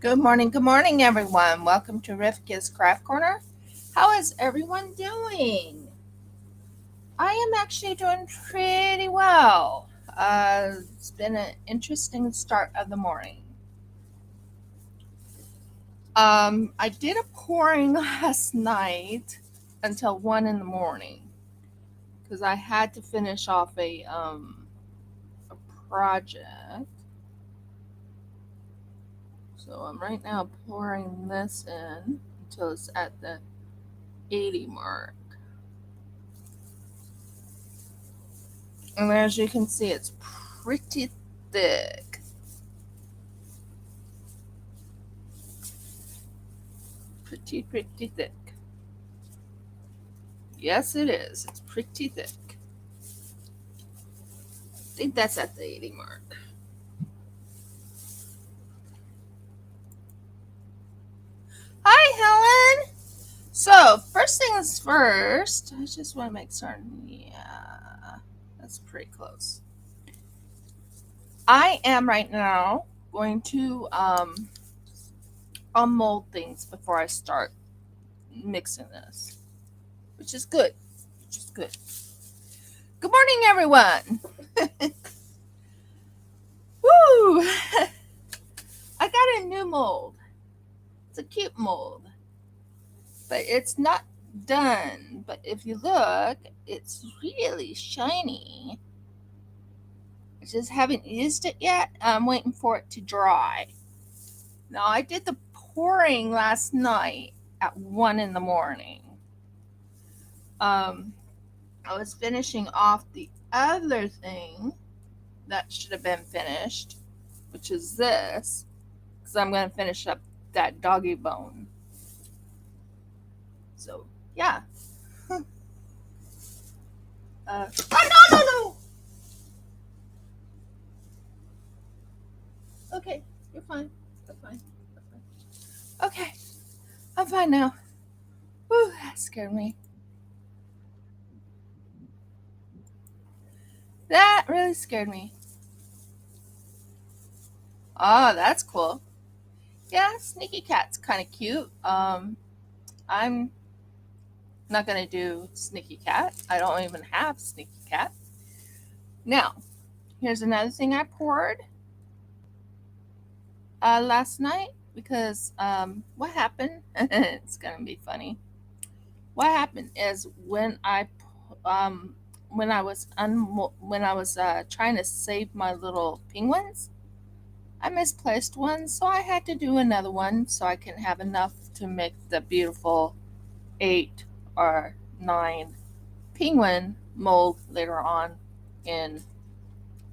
Good morning, everyone. Welcome to Rivka's Craft Corner. How is everyone doing? I am actually doing pretty well. It's been an interesting start of the morning. I did a pouring last night until 1 in the morning because I had to finish off a project. So I'm right now pouring this in until it's at the 80 mark. And as you can see, it's pretty thick. Pretty thick. Yes, it is. It's pretty thick. I think that's at the 80 mark. Hi, Helen. So, first things first, I just want to make certain. Yeah, that's pretty close. I am right now going to unmold things before I start mixing this, which is good. Which is good. Good morning, everyone. Woo! I got a new mold. It's a cute mold, but it's not done. But if you look, it's really shiny. I just haven't used it yet. I'm waiting for it to dry. Now, I did the pouring last night at 1 in the morning. Um, I was finishing off the other thing that should have been finished, which is this, because I'm going to finish up that doggy bone. So, yeah. Oh, no! Okay, you're fine. You're fine. You're fine. Okay, I'm fine now. Whew, that scared me. That really scared me. Oh, that's cool. Yeah, Sneaky Cat's kind of cute. I'm not gonna do Sneaky Cat. I don't even have Sneaky Cat. Now, here's another thing I poured last night because what happened? It's gonna be funny. What happened is um, when I was trying to save my little penguins, I misplaced one, so I had to do another one so I can have enough to make the beautiful 8 or 9 penguin mold later on in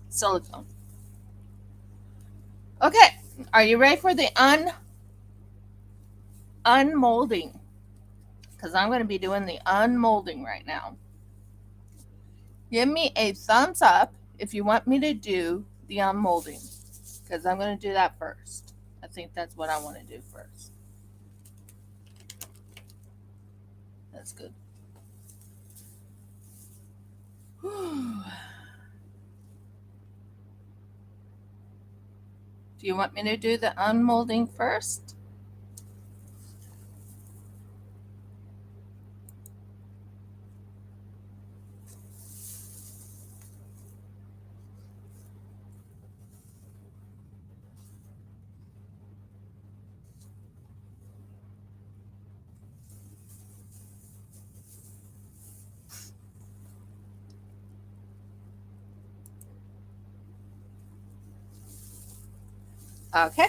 silicone. Okay, are you ready for the unmolding? Because I'm going to be doing the unmolding right now. Give me a thumbs up if you want me to do the unmolding, because I'm going to do that first. I think that's what I want to do first. That's good. Do you want me to do the unmolding first? Okay.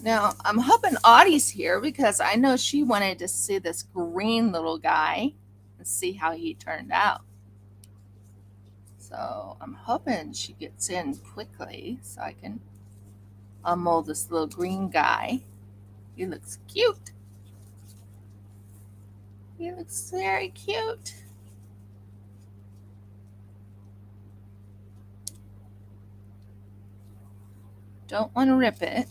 Now, I'm hoping Audie's here because I know she wanted to see this green little guy and see how he turned out. So I'm hoping she gets in quickly so I can unmold this little green guy. He looks cute. He looks very cute. Don't want to rip it.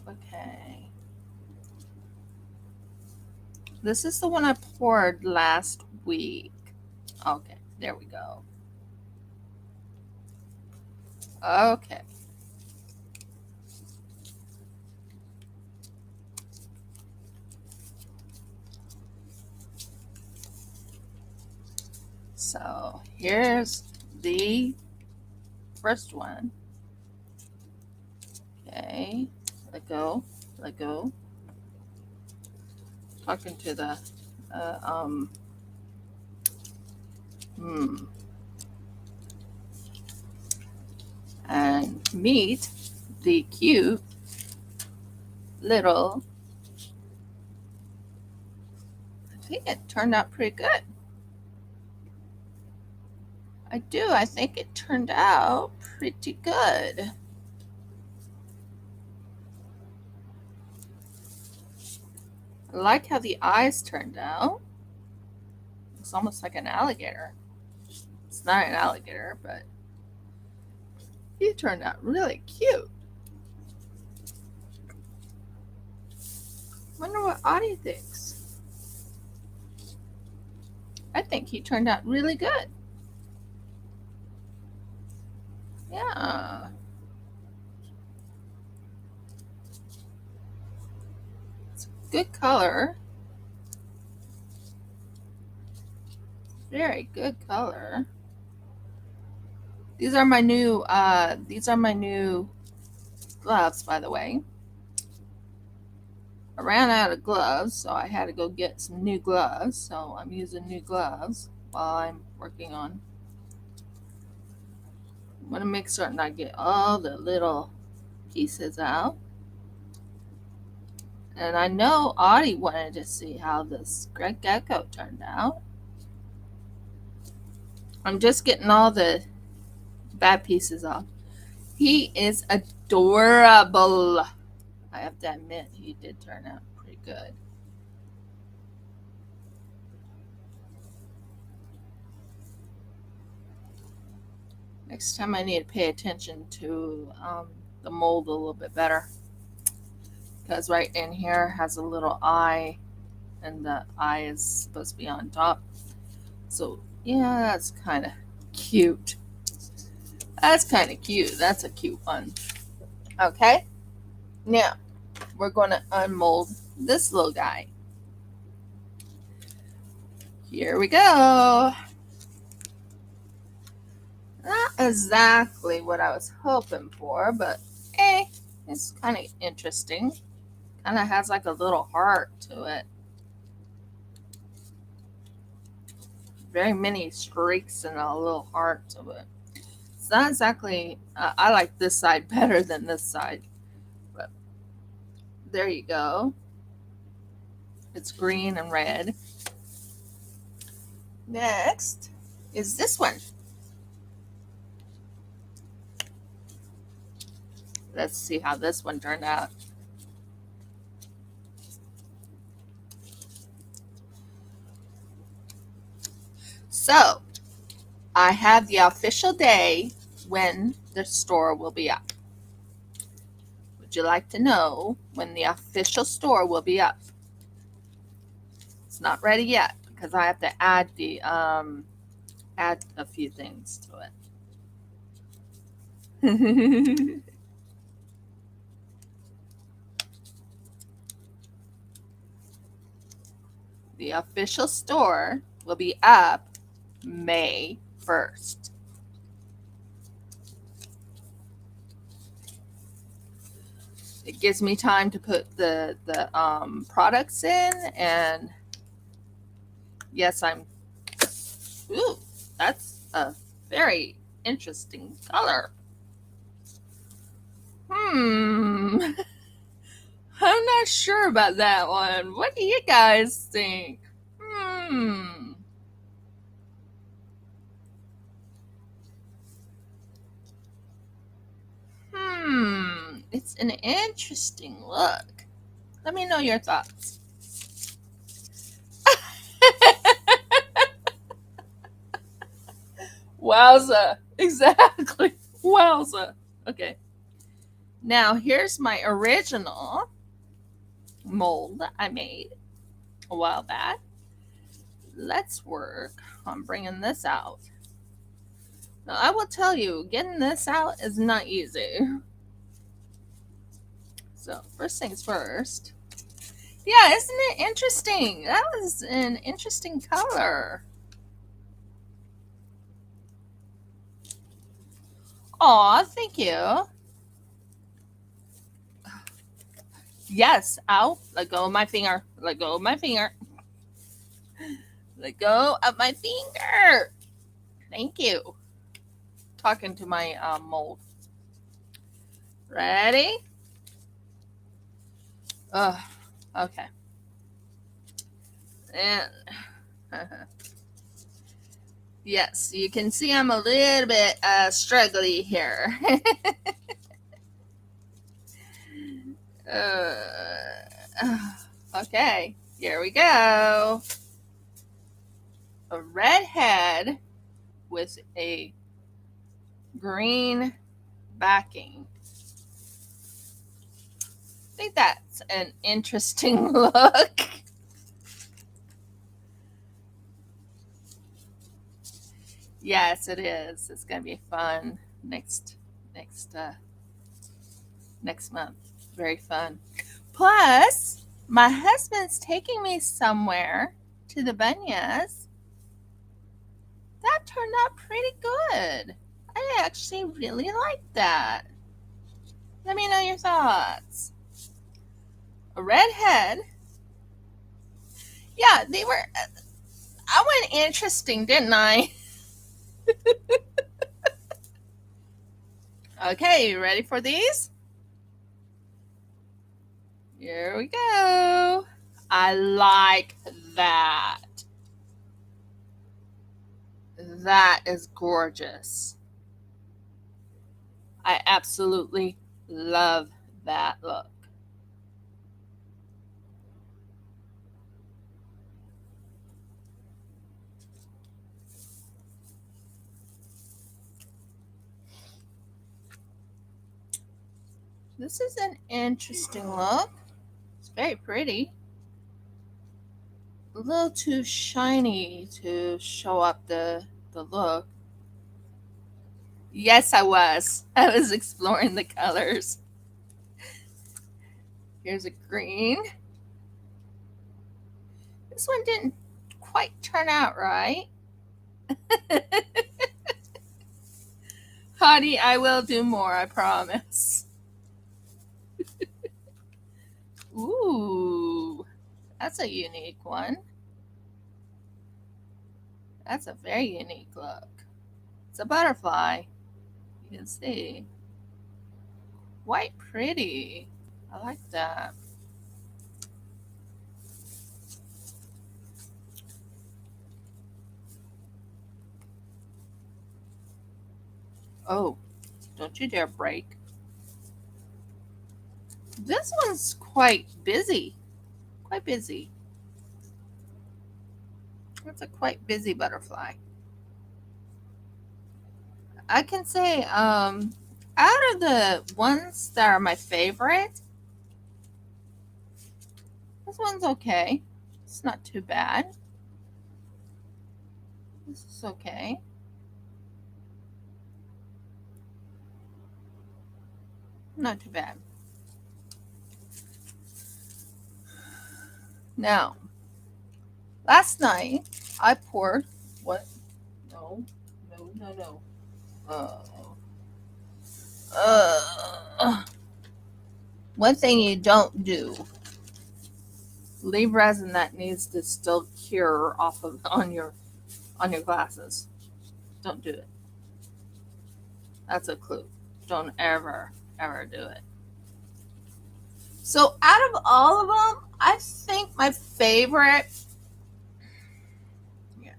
Okay. This is the one I poured last week. Okay, there we go. Okay. So here's the first one. Okay. Let go. Let go. Talking to the uh, um hmm. And meet the cute little. I think it turned out pretty good. I do. I think it turned out pretty good. I like how the eyes turned out. It's almost like an alligator. It's not an alligator, but he turned out really cute. Wonder what Audie thinks. I think he turned out really good. Yeah. It's a good color. Very good color. These are my new gloves, by the way. I ran out of gloves, so I had to go get some new gloves. So I'm using new gloves while I'm working on. I'm gonna make certain I get all the little pieces out. And I know Audie wanted to see how this Greg Gecko turned out. I'm just getting all the bad pieces off. He is adorable. I have to admit, he did turn out pretty good. Next time I need to pay attention to the mold a little bit better. Because right in here has a little eye, and the eye is supposed to be on top. So, yeah, that's kind of cute. That's kind of cute. That's a cute one. Okay, now we're going to unmold this little guy. Here we go. Not exactly what I was hoping for, but it's kind of interesting. Kind of has like a little heart to it. Very many streaks and a little heart to it. It's not exactly, I like this side better than this side. But there you go. It's green and red. Next is this one. Let's see how this one turned out. So, I have the official day when the store will be up. Would you like to know when the official store will be up? It's not ready yet because I have to add add a few things to it. The official store will be up May 1st. It gives me time to put the products in, and yes, ooh, that's a very interesting color. I'm not sure about that one. What do you guys think? It's an interesting look. Let me know your thoughts. Wowza. Exactly. Wowza. Okay. Now, here's my original mold that I made a while back. Let's work on bringing this out. Now, I will tell you, getting this out is not easy. So, first things first. Yeah, isn't it interesting? That was an interesting color. Aw, thank you. Yes, ow. Let go of my finger. Let go of my finger. Let go of my finger. Thank you. Talking to my mold. Ready? Okay. And yes, you can see I'm a little bit struggly here. Okay, here we go. A red head with a green backing. I think that's an interesting look. Yes, it is. It's gonna be fun next month. Very fun. Plus, my husband's taking me somewhere to the Banyas. That turned out pretty good. I actually really like that. Let me know your thoughts. A red head. Yeah, they were. I went interesting, didn't I? Okay, you ready for these? Here we go. I like that. That is gorgeous. I absolutely love that look. This is an interesting look. It's very pretty. A little too shiny to show up the look. Yes, I was. I was exploring the colors. Here's a green. This one didn't quite turn out right. Honey, I will do more, I promise. Ooh, that's a unique one. That's a very unique look. It's a butterfly. You can see. Quite pretty. I like that. Oh, don't you dare break. This one's quite busy. Quite busy. It's a quite busy butterfly. I can say, out of the ones that are my favorite, this one's okay. It's not too bad. This is okay. Not too bad. Now, last night I poured what? No. One thing you don't do: leave resin that needs to still cure off of on your glasses. Don't do it. That's a clue. Don't ever do it. So out of all of them, I think my favorite. Yeah.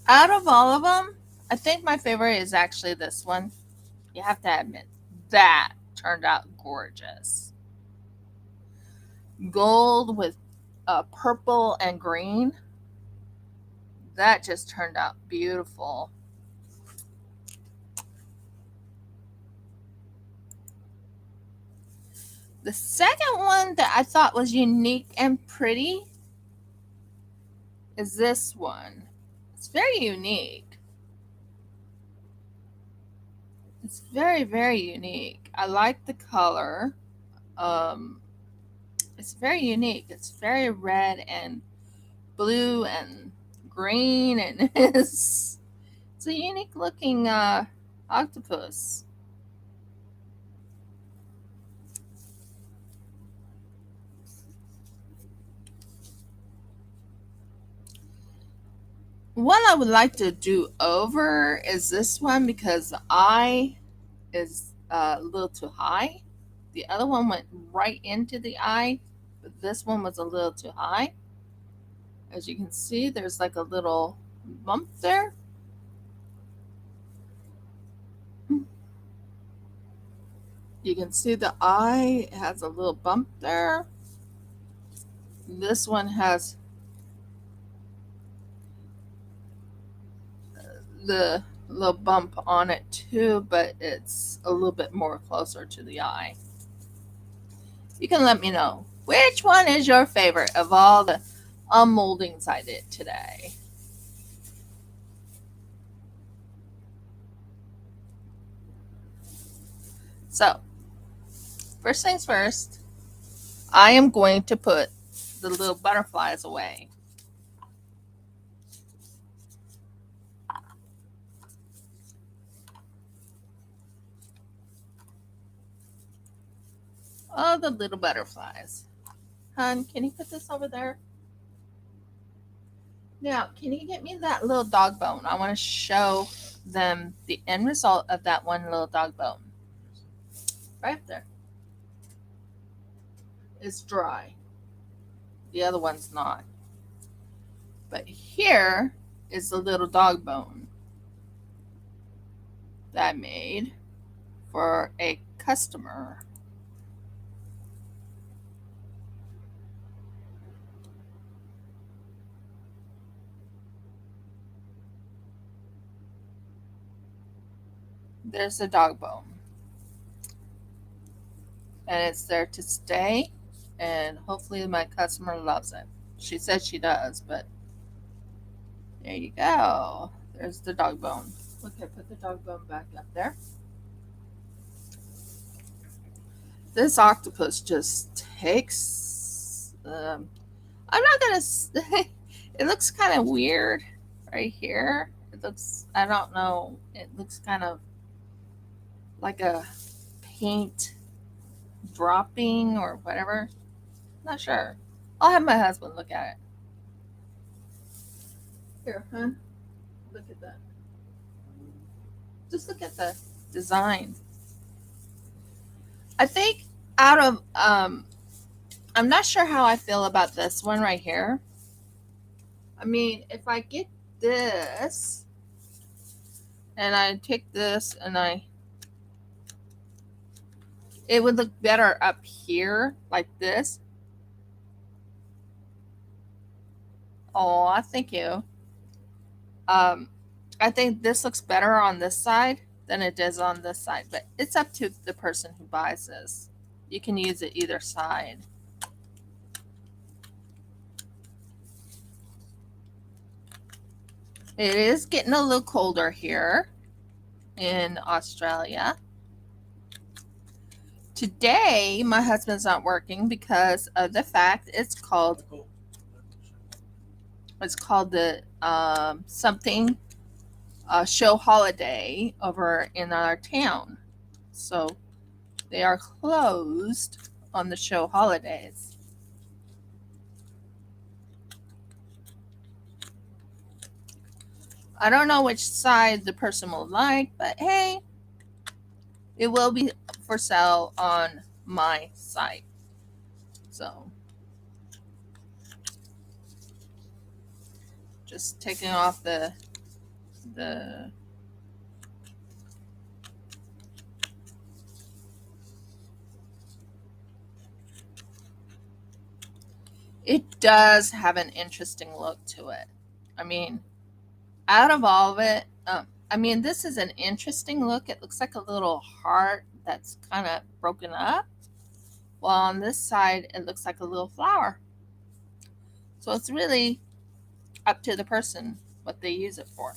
Out of all of them, I think my favorite is actually this one. You have to admit that turned out gorgeous. Gold with purple and green. That just turned out beautiful. The second one that I thought was unique and pretty is this one. It's very unique. It's very, very unique. I like the color. Um, it's very unique. It's very red and blue and green, and it's a unique looking octopus. One I would like to do over is this one because the eye is a little too high. The other one went right into the eye, but this one was a little too high. As you can see, there's like a little bump there. You can see the eye has a little bump there. This one has the little bump on it too, but it's a little bit more closer to the eye. You can let me know which one is your favorite of all the unmoldings I did today. So, first things first, I am going to put the little butterflies away. Oh, the little butterflies. Hun, can you put this over there? Now, can you get me that little dog bone? I want to show them the end result of that one little dog bone. Right there. It's dry. The other one's not. But here is the little dog bone that I made for a customer. There's the dog bone. And it's there to stay. And hopefully my customer loves it. She says she does, but there you go. There's the dog bone. Okay, put the dog bone back up there. This octopus just takes. I'm not gonna. It looks kind of weird right here. It looks. I don't know. It looks kind of like a paint dropping or whatever. Not sure. I'll have my husband look at it. Here, hon. Look at that. Just look at the design. I think out of I'm not sure how I feel about this one right here. I mean, if I get this and I take this and it would look better up here like this. Oh, thank you. I think this looks better on this side than it does on this side, but it's up to the person who buys this. You can use it either side. It is getting a little colder here in Australia. Today, my husband's not working because of the fact it's called the something show holiday over in our town. So they are closed on the show holidays. I don't know which side the person will like, but hey, it will be for sale on my site. So just taking off the it does have an interesting look to it. I mean, out of all of it, I mean, this is an interesting look. It looks like a little heart that's kind of broken up. While on this side, it looks like a little flower. So it's really up to the person what they use it for.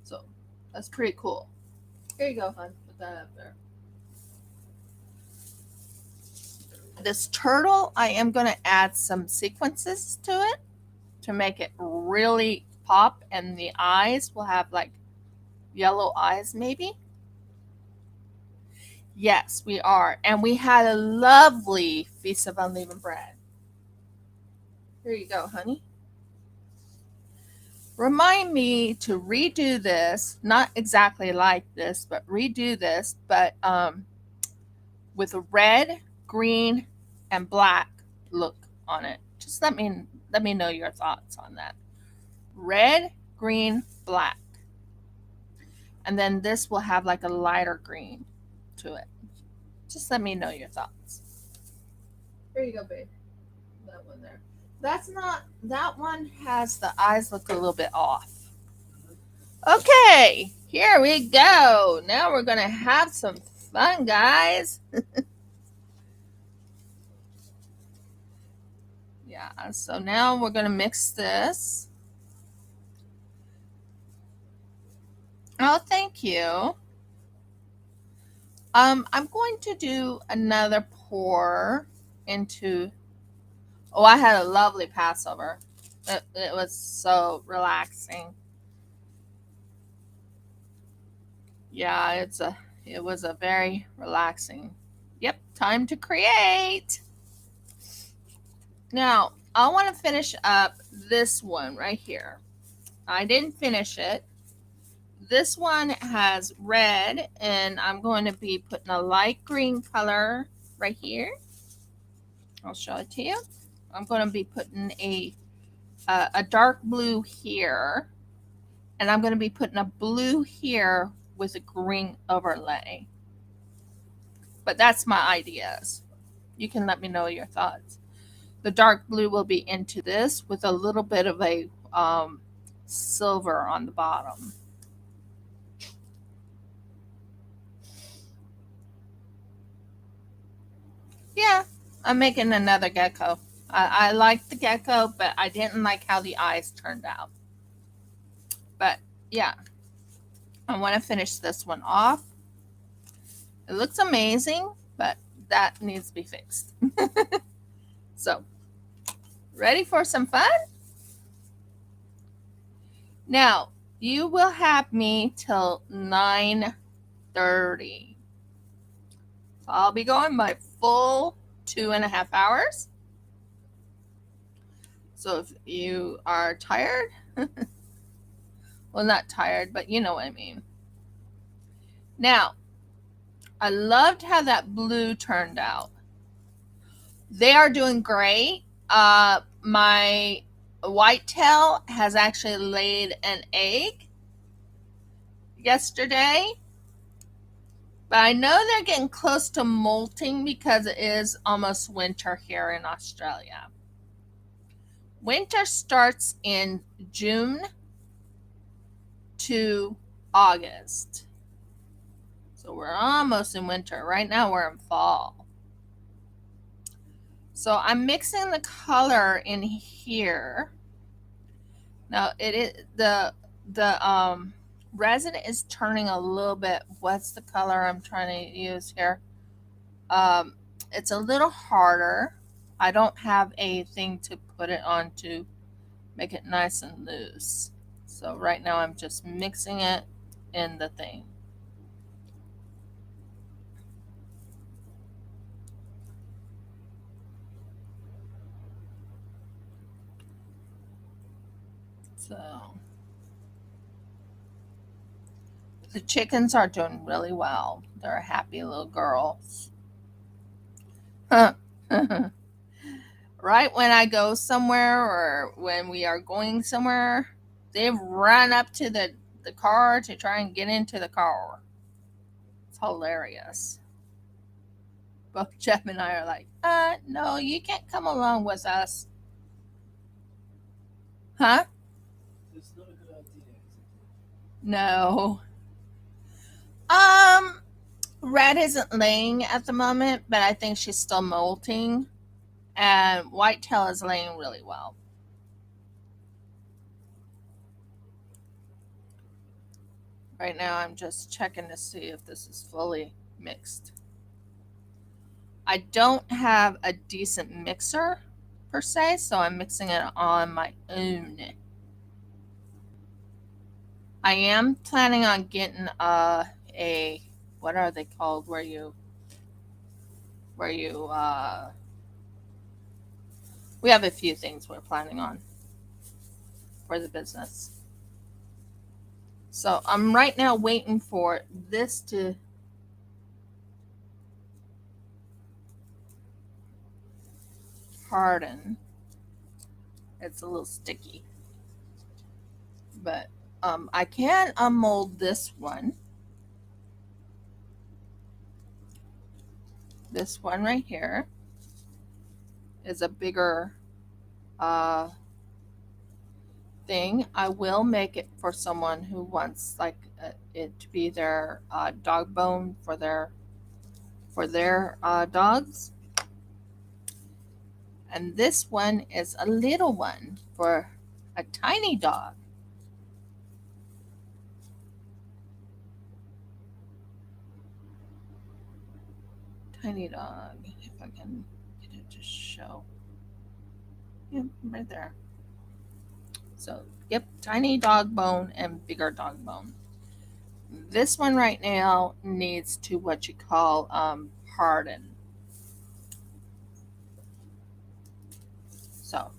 So that's pretty cool. Here you go, hon. Put that up there. This turtle, I am going to add some sequences to it to make it really pop, and the eyes will have like yellow eyes maybe. Yes, we are. And we had a lovely Feast of Unleavened Bread. Here you go, honey. Remind me to redo this, not exactly like this, but redo this, but with a red, green, and black look on it. Just let me know your thoughts on that. Red, green, black. And then this will have like a lighter green to it. Just let me know your thoughts. Here you go, babe. That one there. That one has the eyes look a little bit off. Okay, here we go. Now we're going to have some fun, guys. Yeah, so now we're going to mix this. Oh, thank you. I'm going to do another pour into. Oh, I had a lovely Passover. It was so relaxing. Yeah, it was a very relaxing. Yep, time to create. Now, I want to finish up this one right here. I didn't finish it. This one has red, and I'm going to be putting a light green color right here. I'll show it to you. I'm going to be putting a dark blue here, and I'm going to be putting a blue here with a green overlay. But that's my ideas. You can let me know your thoughts. The dark blue will be into this with a little bit of a silver on the bottom. Yeah, I'm making another gecko. I like the gecko, but I didn't like how the eyes turned out. But yeah, I want to finish this one off. It looks amazing, but that needs to be fixed. So, ready for some fun? Now, you will have me till 9:30. So I'll be going my full 2.5 hours. So if you are tired, well, not tired, but you know what I mean. Now, I loved how that blue turned out. They are doing great. My whitetail has actually laid an egg yesterday. But I know they're getting close to molting because it is almost winter here in Australia. Winter starts in June to August. So we're almost in winter. Right now we're in fall. So I'm mixing the color in here. Now it is the resin is turning a little bit. What's the color I'm trying to use here? It's a little harder. I don't have a thing to put it on to make it nice and loose. So right now I'm just mixing it in the thing. So the chickens are doing really well. They're happy little girls. Right when I go somewhere or when we are going somewhere, they run up to the car to try and get into the car. It's hilarious. Both Jeff and I are like, no, you can't come along with us. Huh? It's not a good idea. No. Red isn't laying at the moment, but I think she's still molting. And whitetail is laying really well. Right now I'm just checking to see if this is fully mixed. I don't have a decent mixer per se, so I'm mixing it on my own. I am planning on getting a what are they called where you we have a few things we're planning on for the business. So I'm right now waiting for this to harden. It's a little sticky, but I can unmold this one. This one right here is a bigger uh, thing. I will make it for someone who wants like it to be their dog bone for their dogs. And this one is a little one for a tiny dog. Tiny dog. If I can get it to show. Yep, right there. So, yep, tiny dog bone and bigger dog bone. This one right now needs to what you call harden. So,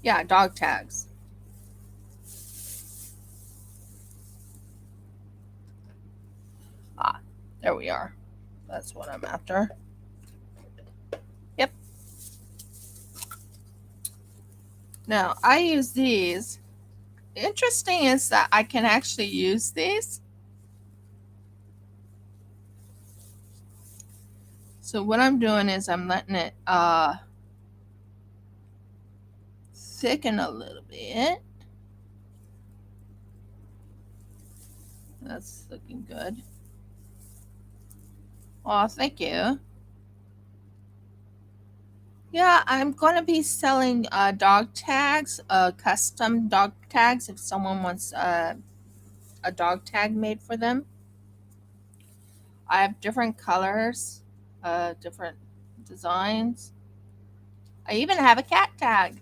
yeah, dog tags. Ah, there we are. That's what I'm after. Yep. Now, I use these. Interesting is that I can actually use these. So what I'm doing is I'm letting it thicken a little bit. That's looking good. Oh, thank you. Yeah, I'm going to be selling dog tags, custom dog tags if someone wants a dog tag made for them. I have different colors, different designs. I even have a cat tag.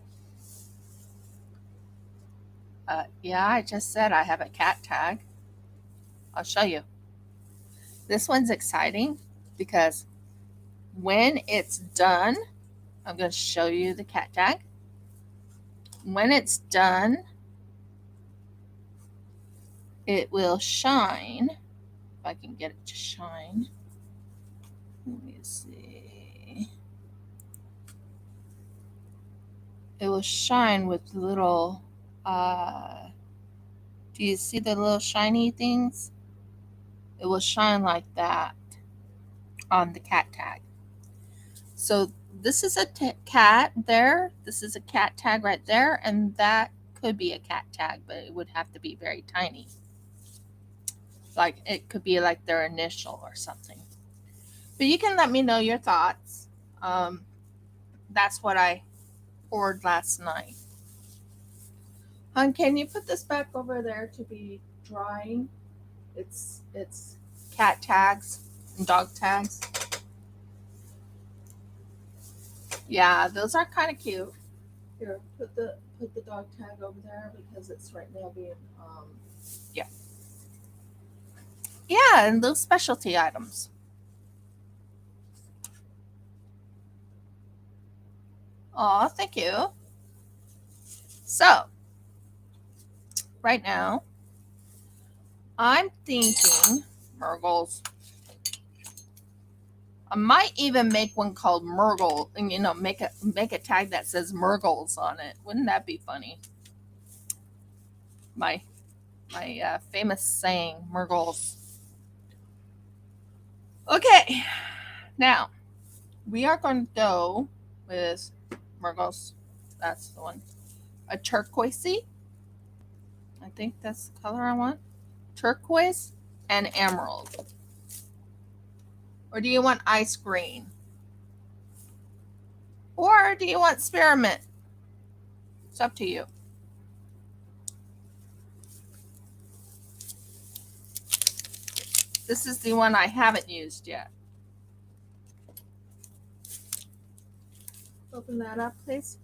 Yeah, I just said I have a cat tag. I'll show you. This one's exciting because when it's done, I'm going to show you the cat tag. When it's done, it will shine. If I can get it to shine. Let me see. It will shine with little, do you see the little shiny things? It will shine like that on the cat tag. So this is a cat there. This is a cat tag right there. And that could be a cat tag, but it would have to be very tiny. Like it could be like their initial or something. But you can let me know your thoughts. That's what I poured last night. Hon, can you put this back over there to be drying? It's cat tags and dog tags. Yeah, those are kind of cute. Here, put the dog tag over there because it's right now being yeah. Yeah, and those specialty items. Aw, thank you. So, right now, I'm thinking Murgles. I might even make one called Murgle, and make a tag that says Murgles on it. Wouldn't that be funny? My famous saying, Murgles. Okay, now we are going to go with Murgles. That's the one. A turquoisey. I think that's the color I want. Turquoise and emerald. Or do you want ice green? Or do you want spearmint? It's up to you. This is the one I haven't used yet. Open that up, please.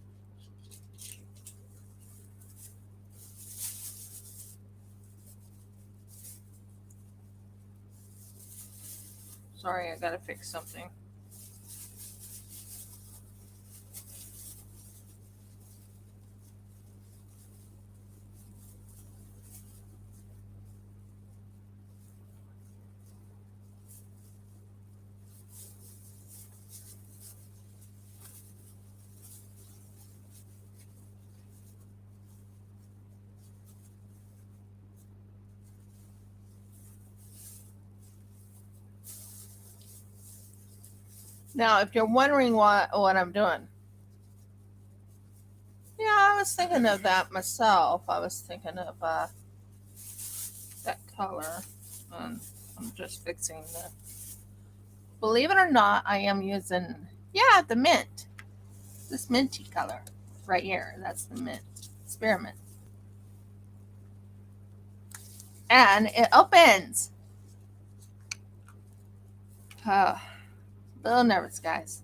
Sorry, I gotta fix something. Now, if you're wondering what I'm doing, yeah, I was thinking of that myself. I was thinking of that color. I'm just fixing the. Believe it or not, I am using the mint. This minty color right here. That's the mint spearmint, and it opens. A little nervous, guys.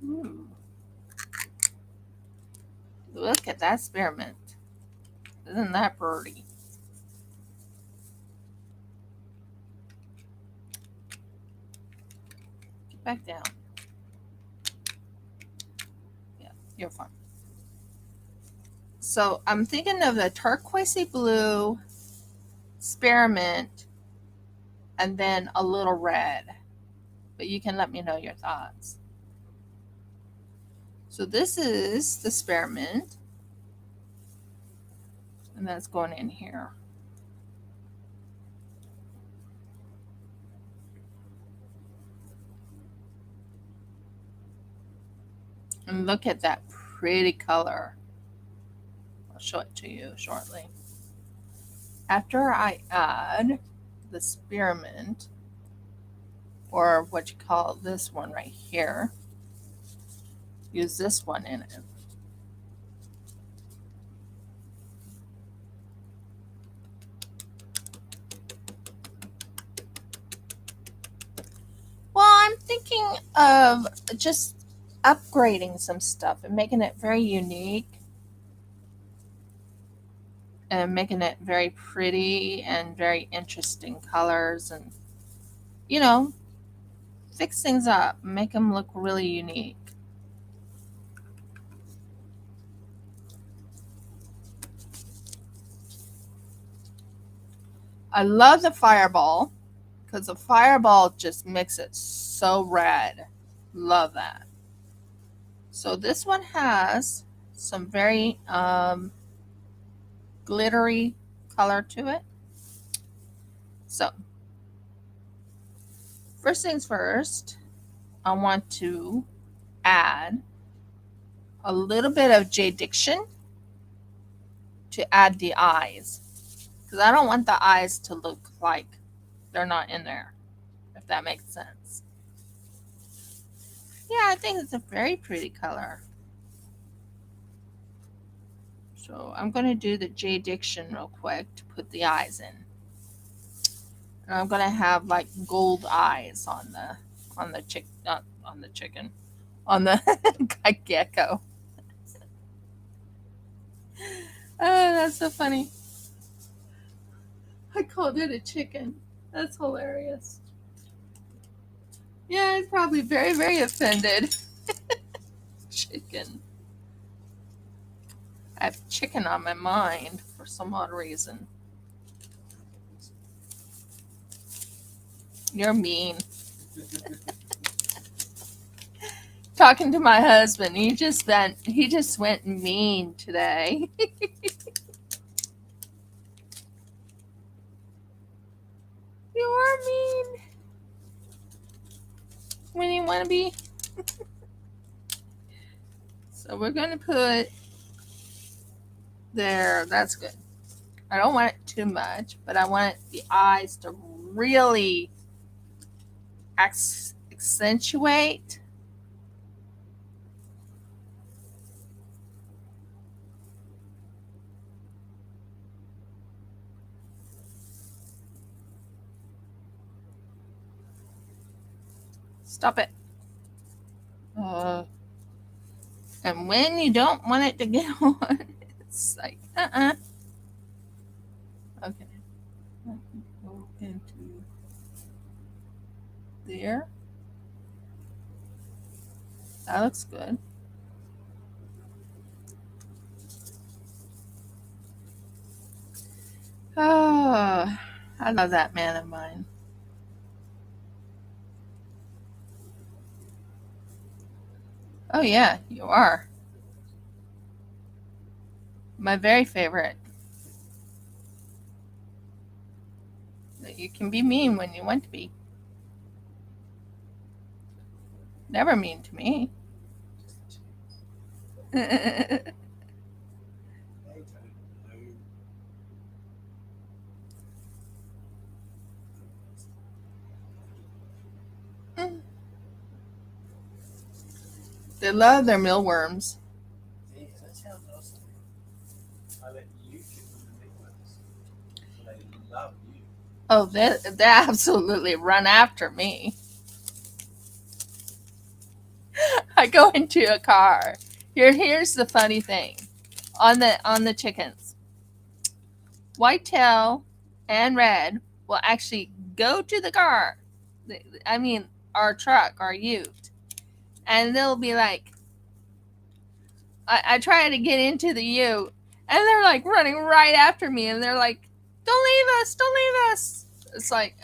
Ooh. Look at that spearmint. Isn't that pretty? Get back down. Yeah, you're fine. So I'm thinking of the turquoisey blue spearmint and then a little red. But you can let me know your thoughts. So this is the spearmint. And that's going in here. And look at that pretty color. I'll show it to you shortly. After I add the spearmint, or what you call this one right here, use this one in it. Well, I'm thinking of just upgrading some stuff and making it very unique and making it very pretty and very interesting colors and, you know, fix things up, make them look really unique. I love the fireball because the fireball just makes it so red. Love that. So this one has some very glittery color to it. So first things first, I want to add a little bit of Jadiction to add the eyes, because I don't want the eyes to look like they're not in there, if that makes sense. Yeah, I think it's a very pretty color. So I'm going to do the Jadiction real quick to put the eyes in. And I'm going to have like gold eyes on the chicken, on the gecko. Oh, that's so funny. I called it a chicken. That's hilarious. Yeah, it's probably very, very offended. Chicken. I have chicken on my mind for some odd reason. You're mean. Talking to my husband, he just went mean today. You are mean when you want to be. So we're going to put there. That's good. I don't want it too much, but I want the eyes to really accentuate Stop it. And when you don't want it to get on, it's like, Okay. Let me go into there. That looks good. Oh, I love that man of mine. Oh, yeah, you are. My very favorite. You can be mean when you want to be. Never mean to me. They don't know. They love their mealworms. Yeah, that's how nice of you. I let you give them the big ones. So they love you. Oh, they absolutely run after me. I go into a car. Here's the funny thing. On the chickens. Whitetail and red will actually go to the car. I mean, our truck, our ute. And they'll be like, I try to get into the ute, and they're like running right after me, and they're like, don't leave us, don't leave us. It's like,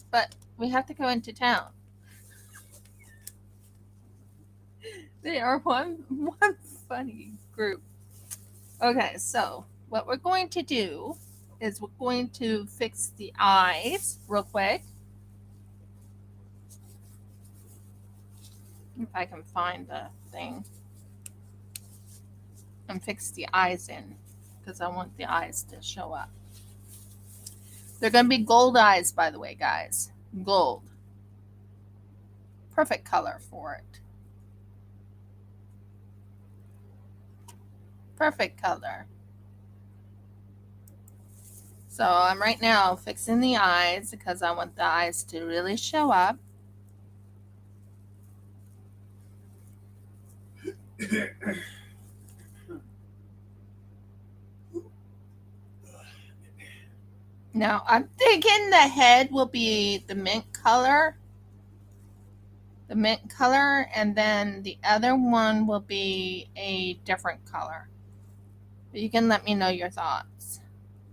but we have to go into town. They are one funny group. Okay, so what we're going to do is we're going to fix the eyes real quick. If I can find the thing. And fix the eyes in because I want the eyes to show up. They're going to be gold eyes, by the way, guys. Gold. Perfect color for it. Perfect color. So I'm right now fixing the eyes because I want the eyes to really show up. Now I'm thinking the head will be the mint color. The mint color, and then the other one will be a different color. But you can let me know your thoughts.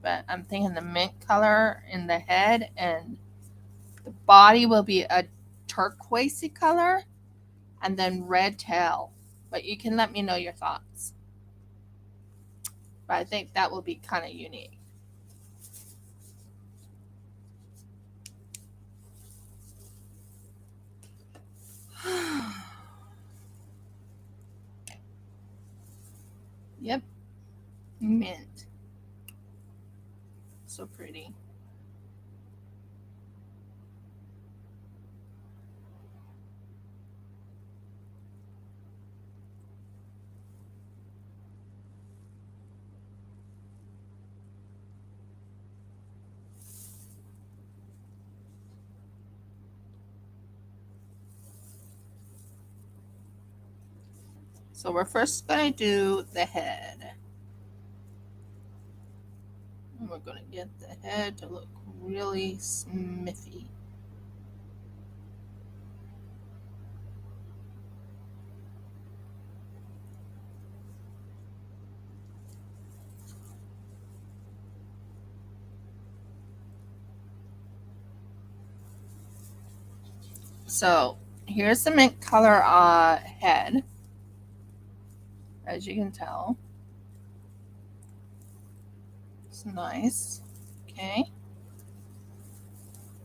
But I'm thinking the mint color in the head, and the body will be a turquoisey color, and then red tail. But you can let me know your thoughts. But I think that will be kind of unique. Yep. Mint. So pretty. So we're first going to do the head. And we're going to get the head to look really smiffy. So here's the mint color head, as you can tell. It's nice. Okay.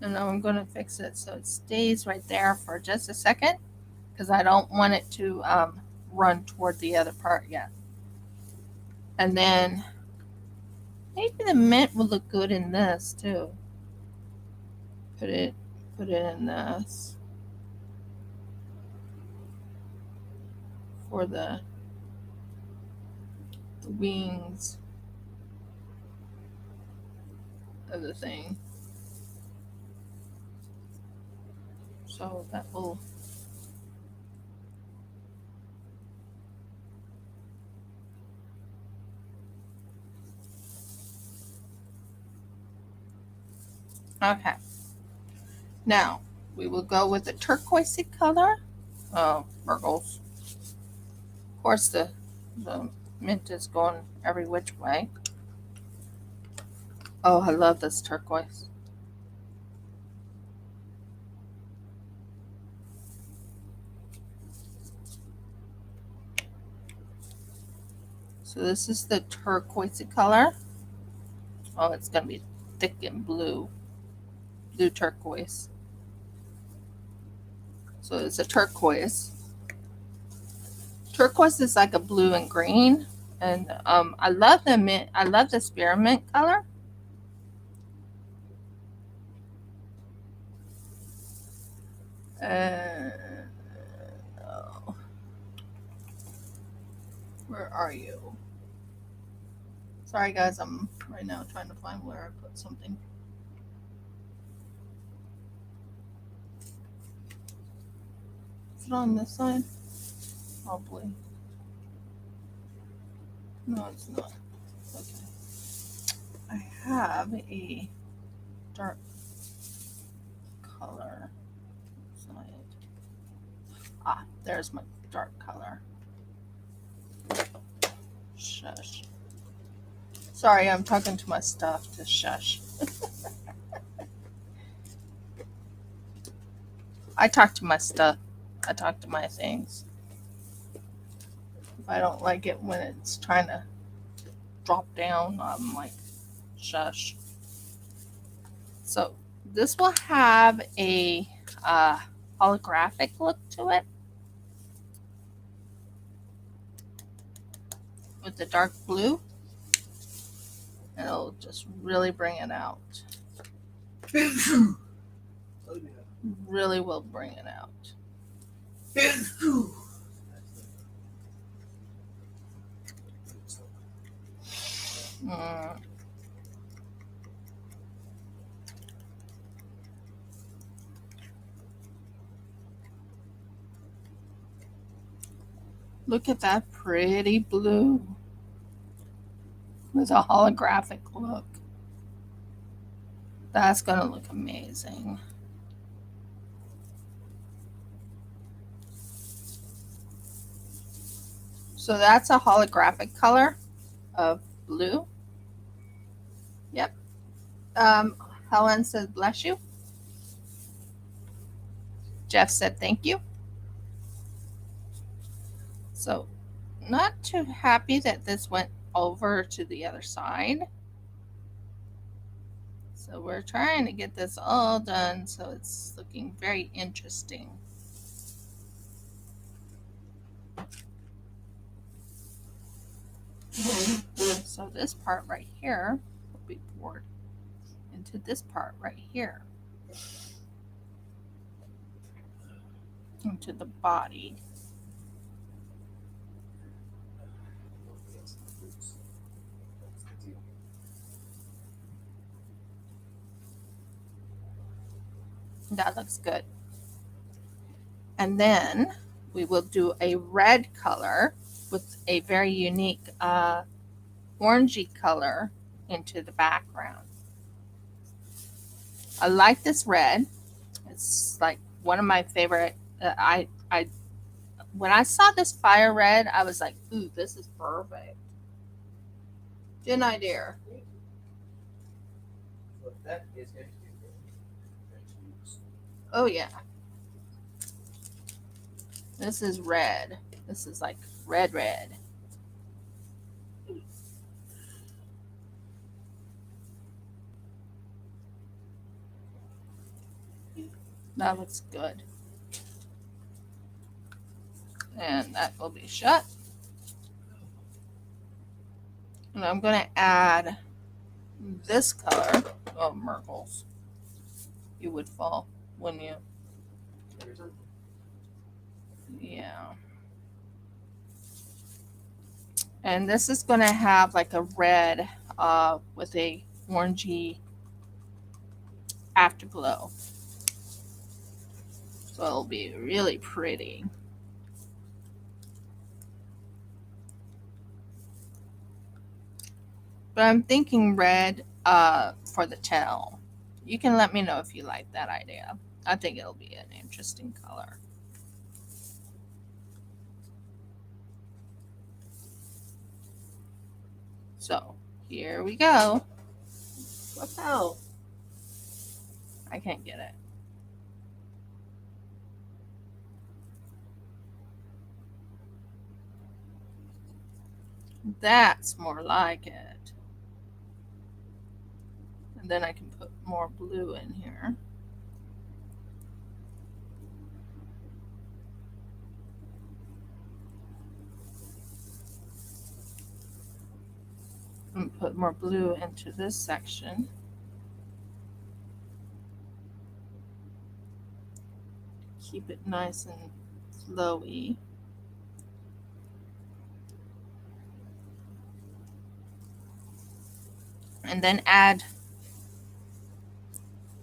And now I'm going to fix it so it stays right there for just a second because I don't want it to run toward the other part yet. And then maybe the mint will look good in this too. Put it in this for the wings of the thing. So that will. Okay. Now we will go with the turquoisey color. Oh, Virgos. Of course, the mint is going every which way. Oh, I love this turquoise. So this is the turquoisey color. Oh, it's going to be thick and blue turquoise. So it's a turquoise. Turquoise is like a blue and green, and I love the mint. I love the spearmint color. Oh, where are you? Sorry, guys. I'm right now trying to find where I put something. Is it on this side? Probably. No, it's not. Okay. I have a dark color side. Ah, there's my dark color. Shush. Sorry, I'm talking to my stuff to shush. I talk to my stuff. I talk to my things. If I don't like it when it's trying to drop down, I'm like, shush. So this will have a holographic look to it with the dark blue. And it'll just really bring it out. Really will bring it out. Look at that pretty blue with a holographic look. That's going to look amazing. So that's a holographic color of blue. Yep. Helen says, bless you. Jeff said, thank you. So not too happy that this went over to the other side. So we're trying to get this all done so it's looking very interesting. So this part right here will be poured into this part right here. Into the body. That looks good. And then we will do a red color with a very unique orangey color into the background. I like this red. It's like one of my favorite. When I saw this fire red, I was like, ooh, this is perfect. Didn't I, dear? Well, that is going to be good. Oh, yeah. This is red. This is like red. That looks good. And that will be shut. And I'm going to add this color. Oh, Merkles. You would fall, wouldn't you? Yeah. And this is going to have like a red with a orangey afterglow. So it'll be really pretty. But I'm thinking red for the tail. You can let me know if you like that idea. I think it'll be an interesting color. So here we go. What the hell? I can't get it. That's more like it. And then I can put more blue in here. And put more blue into this section. Keep it nice and flowy. And then add,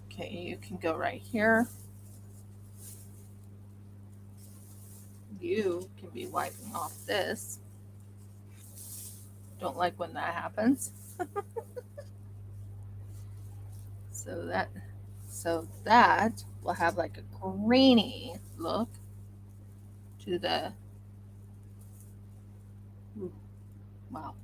okay, you can go right here. You can be wiping off this. Don't like when that happens. So that will have like a grainy look to the, wow.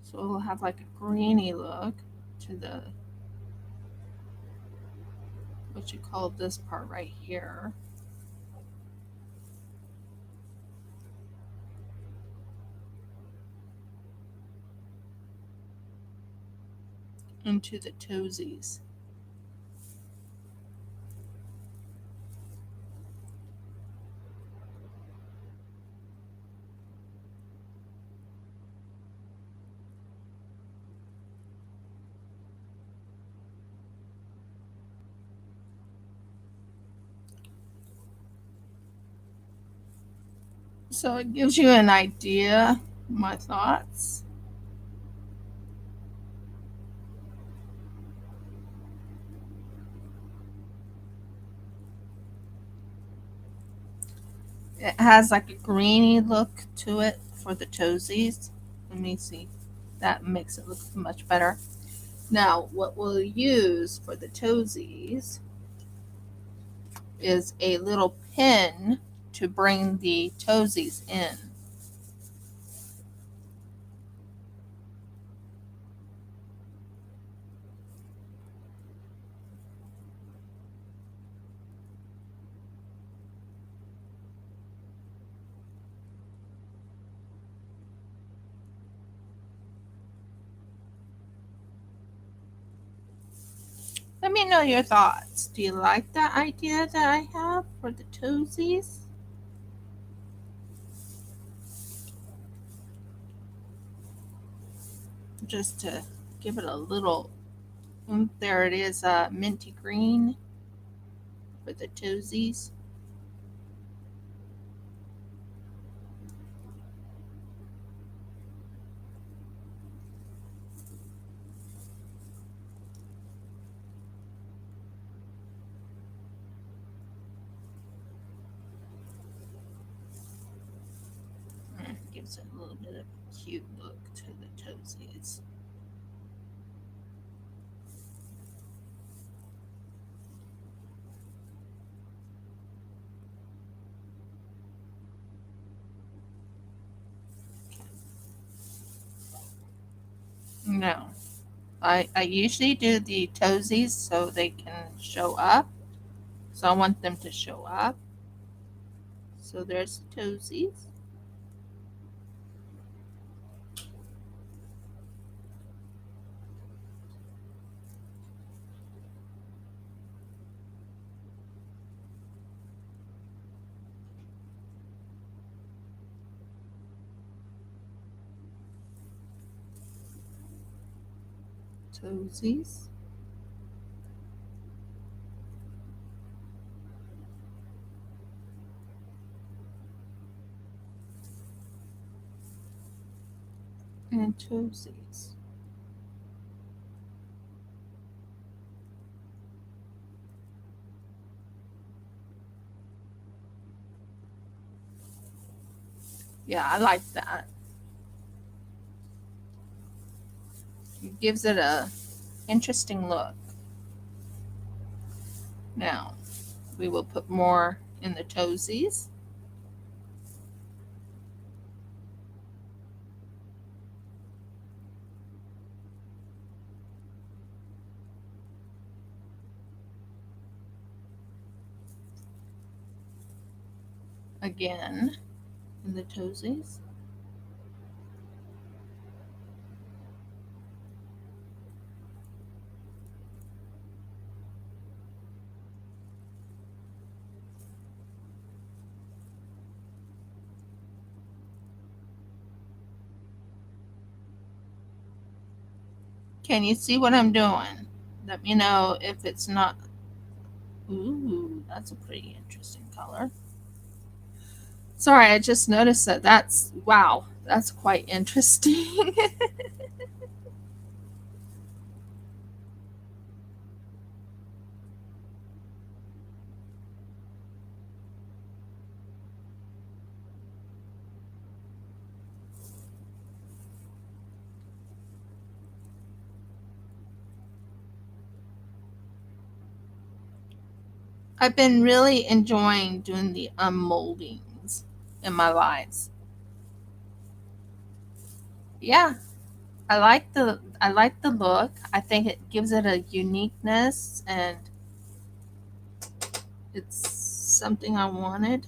So it'll have like a greeny look to the, what you call this part right here. Into the toesies. So it gives you an idea, my thoughts. It has like a greeny look to it for the toesies. Let me see. That makes it look much better. Now, what we'll use for the toesies is a little pin to bring the toesies in. Let me know your thoughts. Do you like that idea that I have for the toesies? Just to give it a little, there it is, minty green for the toesies. Gives it a little bit of a cute look to the toesies. No, I usually do the toesies so they can show up. So I want them to show up. So there's the toesies. Toesies. and toesies. Yeah, I like that. It gives it a interesting look. Now, we will put more in the toesies. Again, in the toesies. Can you see what I'm doing? Let me know if it's not. Ooh, that's a pretty interesting color. Sorry, I just noticed that wow, that's quite interesting. I've been really enjoying doing the unmoldings in my lives. Yeah, I like the look. I think it gives it a uniqueness and it's something I wanted.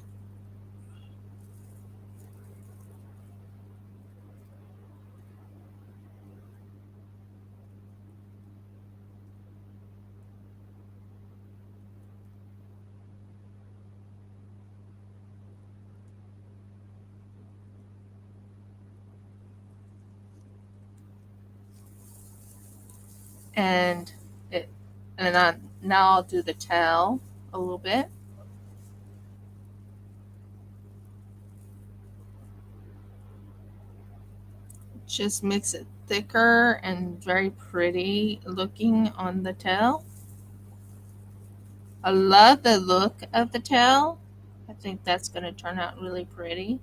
And it and now I'll do the tail a little bit. Just makes it thicker and very pretty looking on the tail. I love the look of the tail. I think that's going to turn out really pretty.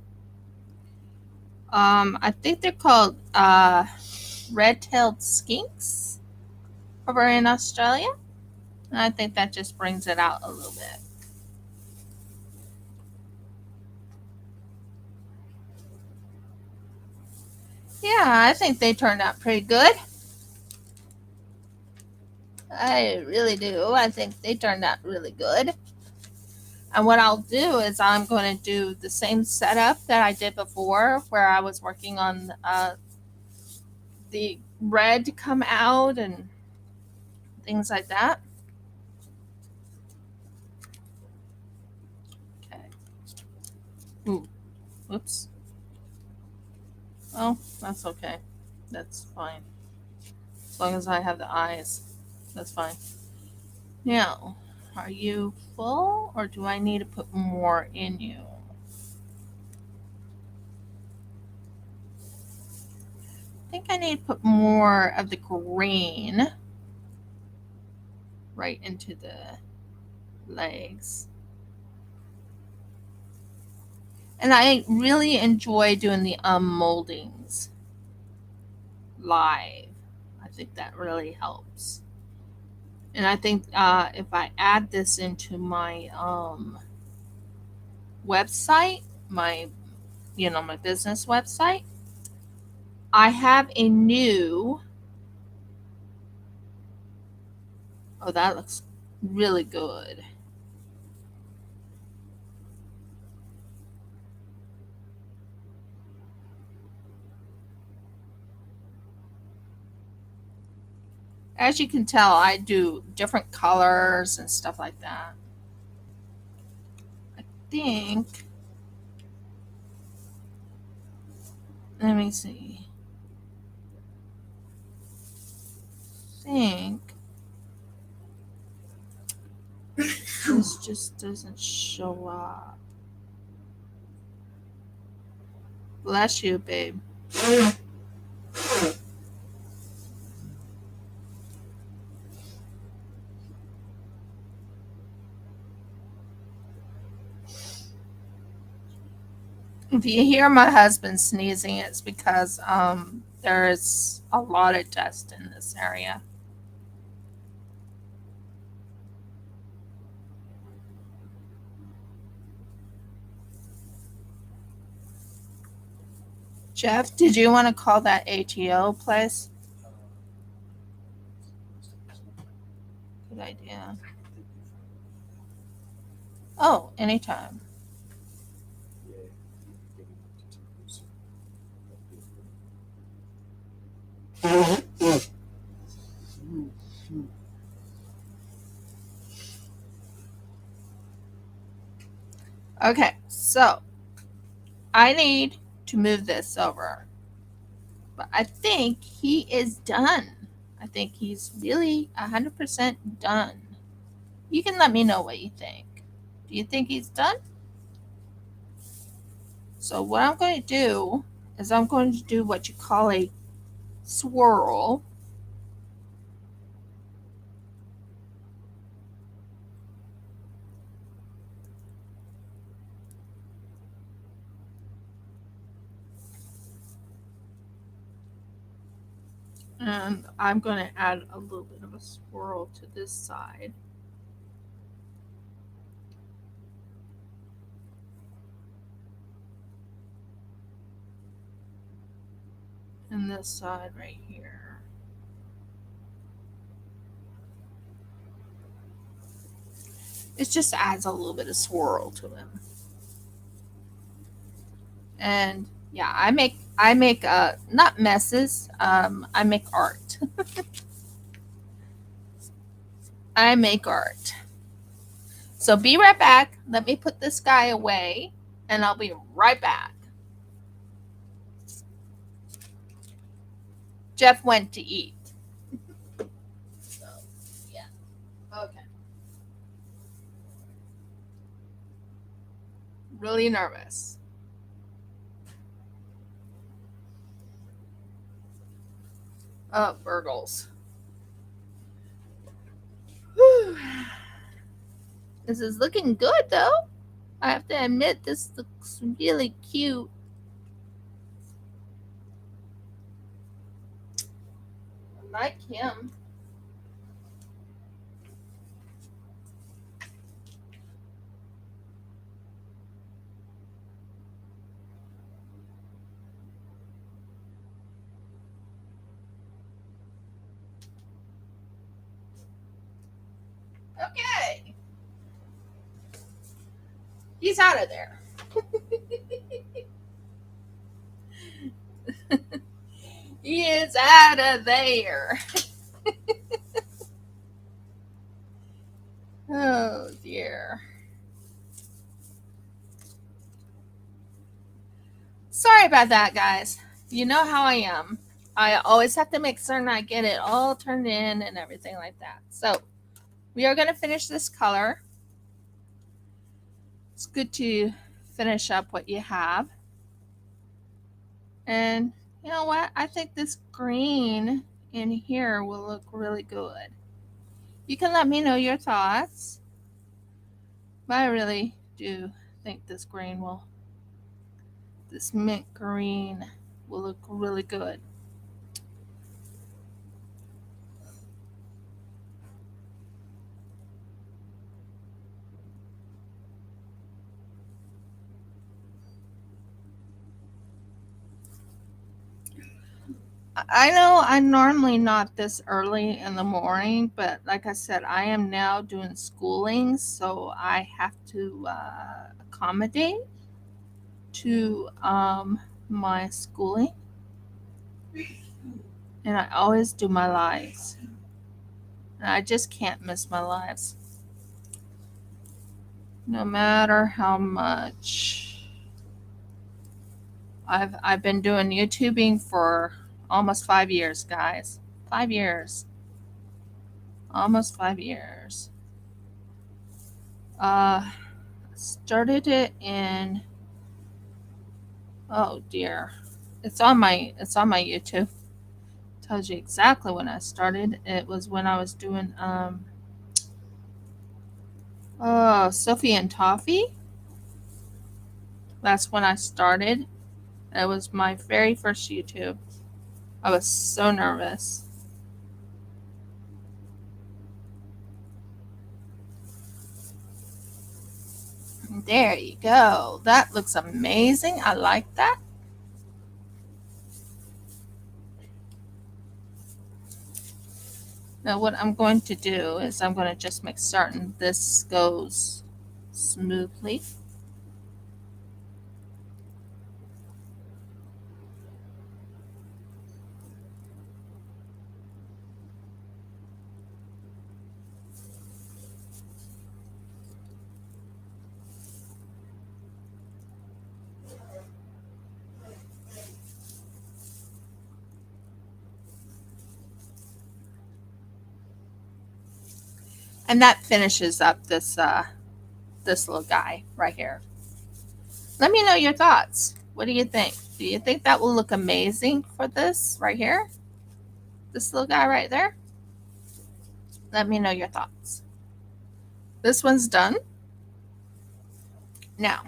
I think they're called red-tailed skinks over in Australia. And I think that just brings it out a little bit. Yeah, I think they turned out pretty good. I really do. I think they turned out really good. And what I'll do is I'm going to do the same setup that I did before, where I was working on the red to come out and things like that. Okay. Ooh, whoops. Oh, that's okay. That's fine. As long as I have the eyes, that's fine. Now, are you full or do I need to put more in you? I think I need to put more of the green right into the legs. And I really enjoy doing the moldings live. I think that really helps. And I think if I add this into my website, my business website, I have a new. Oh, that looks really good. As you can tell, I do different colors and stuff like that. I think. Let me see. I think this just doesn't show up. Bless you, babe. If you hear my husband sneezing, it's because there is a lot of dust in this area. Jeff, did you want to call that ATO place? Good idea. Oh, anytime. Okay, so I need to move this over. But I think he is done. I think he's really 100% done. You can let me know what you think. Do you think he's done? So what I'm going to do is I'm going to do what you call a swirl. And I'm going to add a little bit of a swirl to this side. And this side right here. It just adds a little bit of swirl to him. And yeah, I make not messes. I make art. I make art. So be right back. Let me put this guy away, and I'll be right back. Jeff went to eat. So yeah, okay. Really nervous. Oh, burgles. Whew. This is looking good, though. I have to admit, this looks really cute. I like him. Okay. He's out of there. He is out of there. Oh, dear. Sorry about that, guys. You know how I am. I always have to make certain I get it all turned in and everything like that. So, we are going to finish this color. It's good to finish up what you have. And you know what? I think this green in here will look really good. You can let me know your thoughts. But I really do think this mint green will look really good. I know I'm normally not this early in the morning, but like I said, I am now doing schooling, so I have to accommodate to my schooling. And I always do my lives. And I just can't miss my lives. No matter how much. I've been doing YouTubing for almost 5 years, guys. 5 years. Almost 5 years. Started it in, oh dear. It's on my YouTube. Tells you exactly when I started. It was when I was doing Sophie and Toffee. That's when I started. That was my very first YouTube. I was so nervous. There you go. That looks amazing. I like that. Now what I'm going to do is I'm going to just make certain this goes smoothly. And that finishes up this little guy right here. Let me know your thoughts. What do you think? Do you think that will look amazing for this right here? This little guy right there? Let me know your thoughts. This one's done. Now,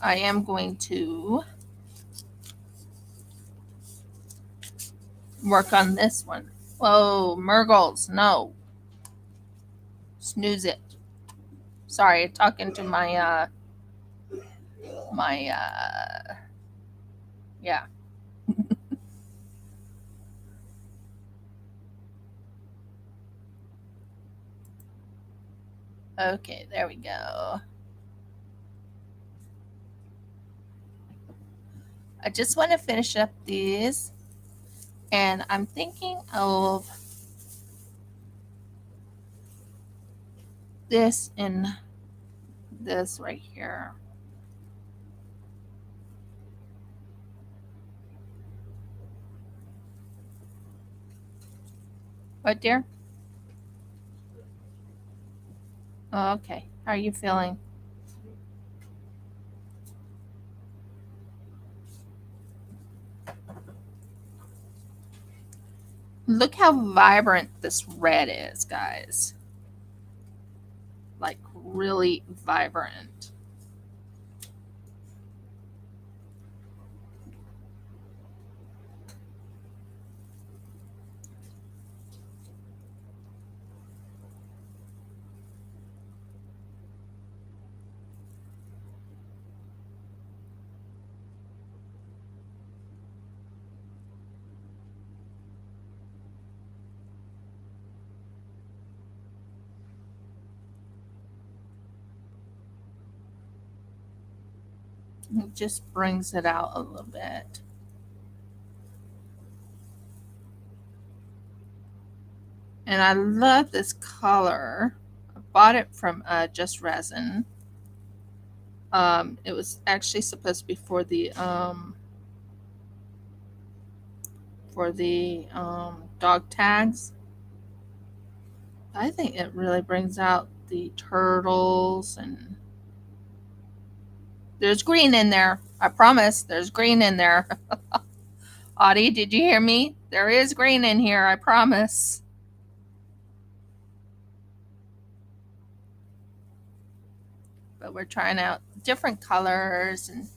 I am going to work on this one. Whoa, Murgles, no. Snooze it. Sorry, talking to my yeah. Okay, there we go. I just want to finish up these, and I'm thinking of this and this right here. What, dear? Oh, okay. How are you feeling? Look how vibrant this red is, guys. Like, really vibrant. It just brings it out a little bit. And I love this color. I bought it from Just Resin. It was actually supposed to be for the dog tags. I think it really brings out the turtles, and there's green in there. I promise there's green in there. Audie, did you hear me? There is green in here, I promise. But we're trying out different colors, and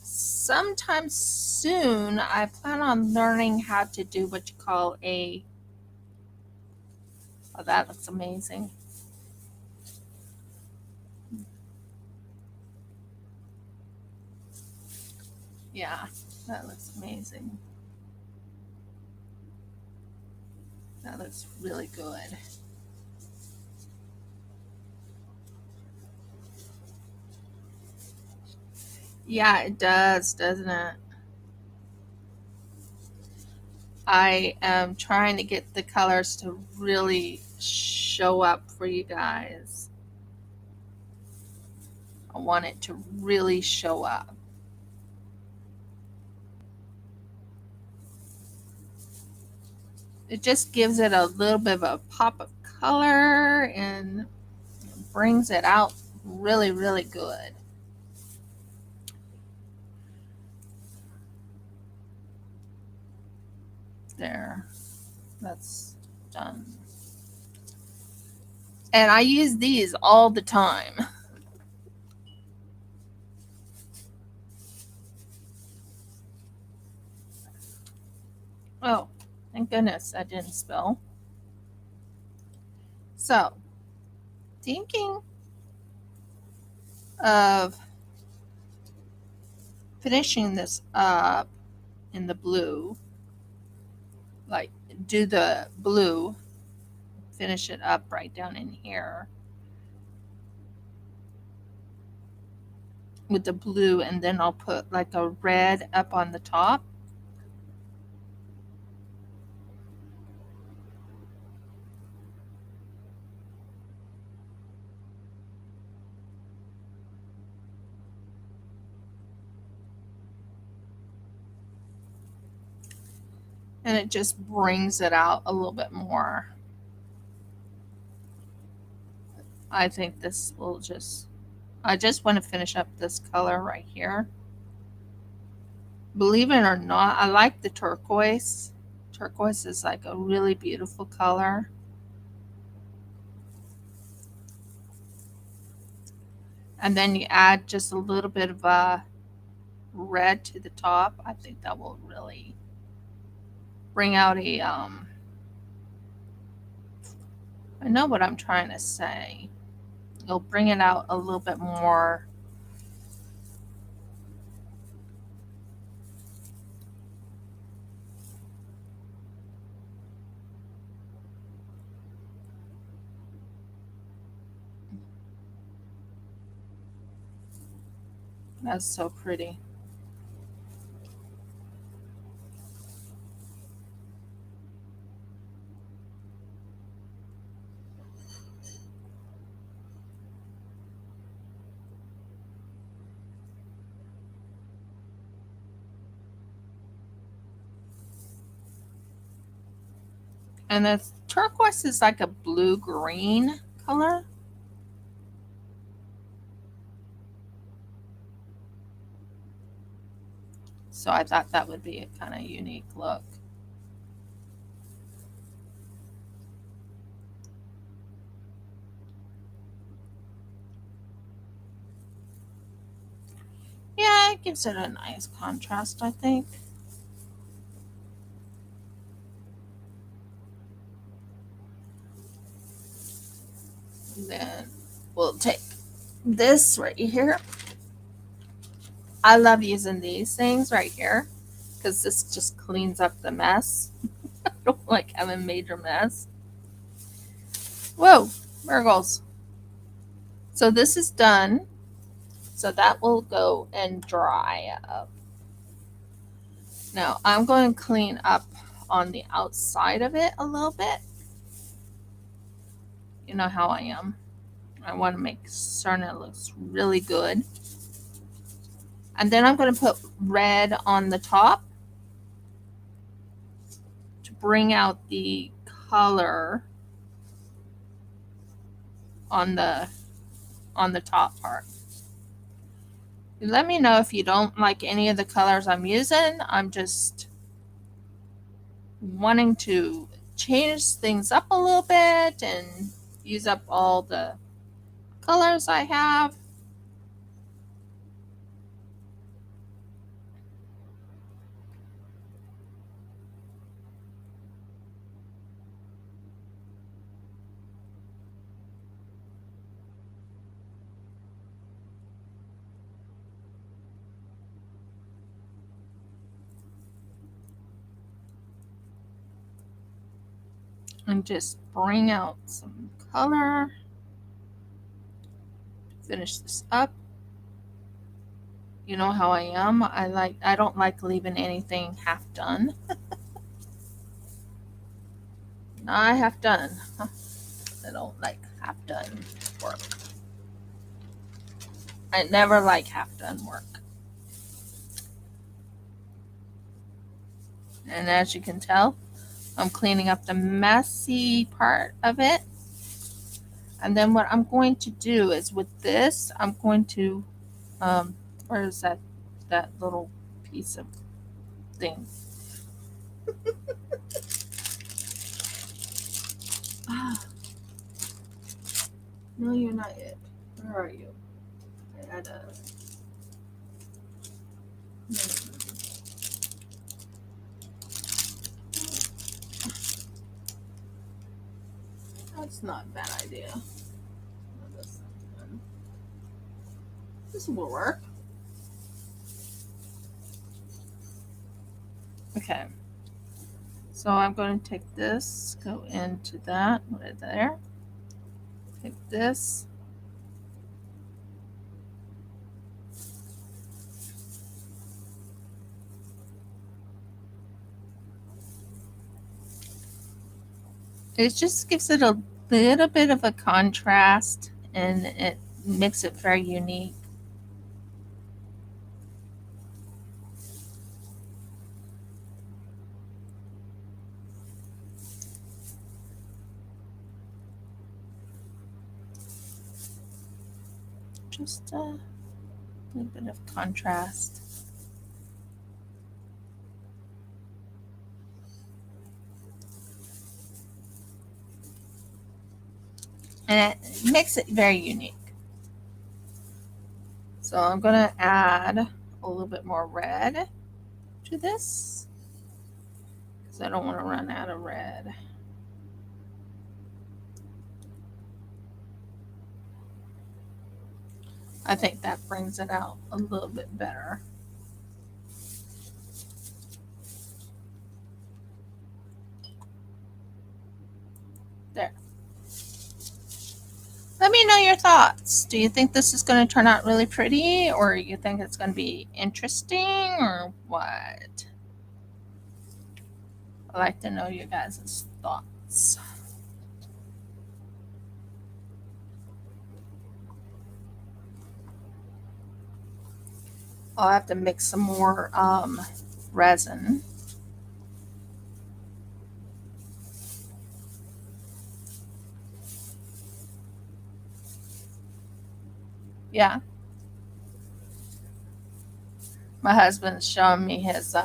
sometime soon I plan on learning how to do what you call a, oh, that looks amazing. Yeah, that looks amazing. That looks really good. Yeah, it does, doesn't it? I am trying to get the colors to really show up for you guys. I want it to really show up. It just gives it a little bit of a pop of color and brings it out really, really good. There, that's done. And I use these all the time. Oh, thank goodness I didn't spill. So, thinking of finishing this up in the blue, like do the blue, finish it up right down in here with the blue, and then I'll put like a red up on the top. And it just brings it out a little bit more. I think this will I just want to finish up this color right here. Believe it or not, I like the turquoise. Turquoise is like a really beautiful color. And then you add just a little bit of red to the top. I think that will really bring out I know what I'm trying to say. It'll bring it out a little bit more. That's so pretty. And the turquoise is like a blue-green color. So I thought that would be a kind of unique look. Yeah, it gives it a nice contrast, I think. And then we'll take this right here. I love using these things right here because this just cleans up the mess. I don't like having a major mess. Whoa, Virgos. So this is done. So that will go and dry up. Now I'm going to clean up on the outside of it a little bit. You know how I am. I want to make certain it looks really good. And then I'm going to put red on the top to bring out the color on the top part. Let me know if you don't like any of the colors I'm using. I'm just wanting to change things up a little bit and use up all the colors I have. And just bring out some color. Finish this up. You know how I am. I don't like leaving anything half done. Not half done. I don't like half done work. I never like half done work. And as you can tell, I'm cleaning up the messy part of it. And then what I'm going to do is with this, I'm going to, where is that little piece of thing? No, you're not yet. Where are you? I had a. That's not a bad idea. This will work. Okay. So I'm going to take this, go into that, right there. Take this. It just gives it a little bit of a contrast and it makes it very unique. Just a little bit of contrast. And it makes it very unique. So I'm going to add a little bit more red to this because I don't want to run out of red. I think that brings it out a little bit better. There. Let me know your thoughts. Do you think this is going to turn out really pretty, or you think it's going to be interesting, or what? I'd like to know your guys' thoughts. I'll have to mix some more resin. Yeah. My husband's showing me his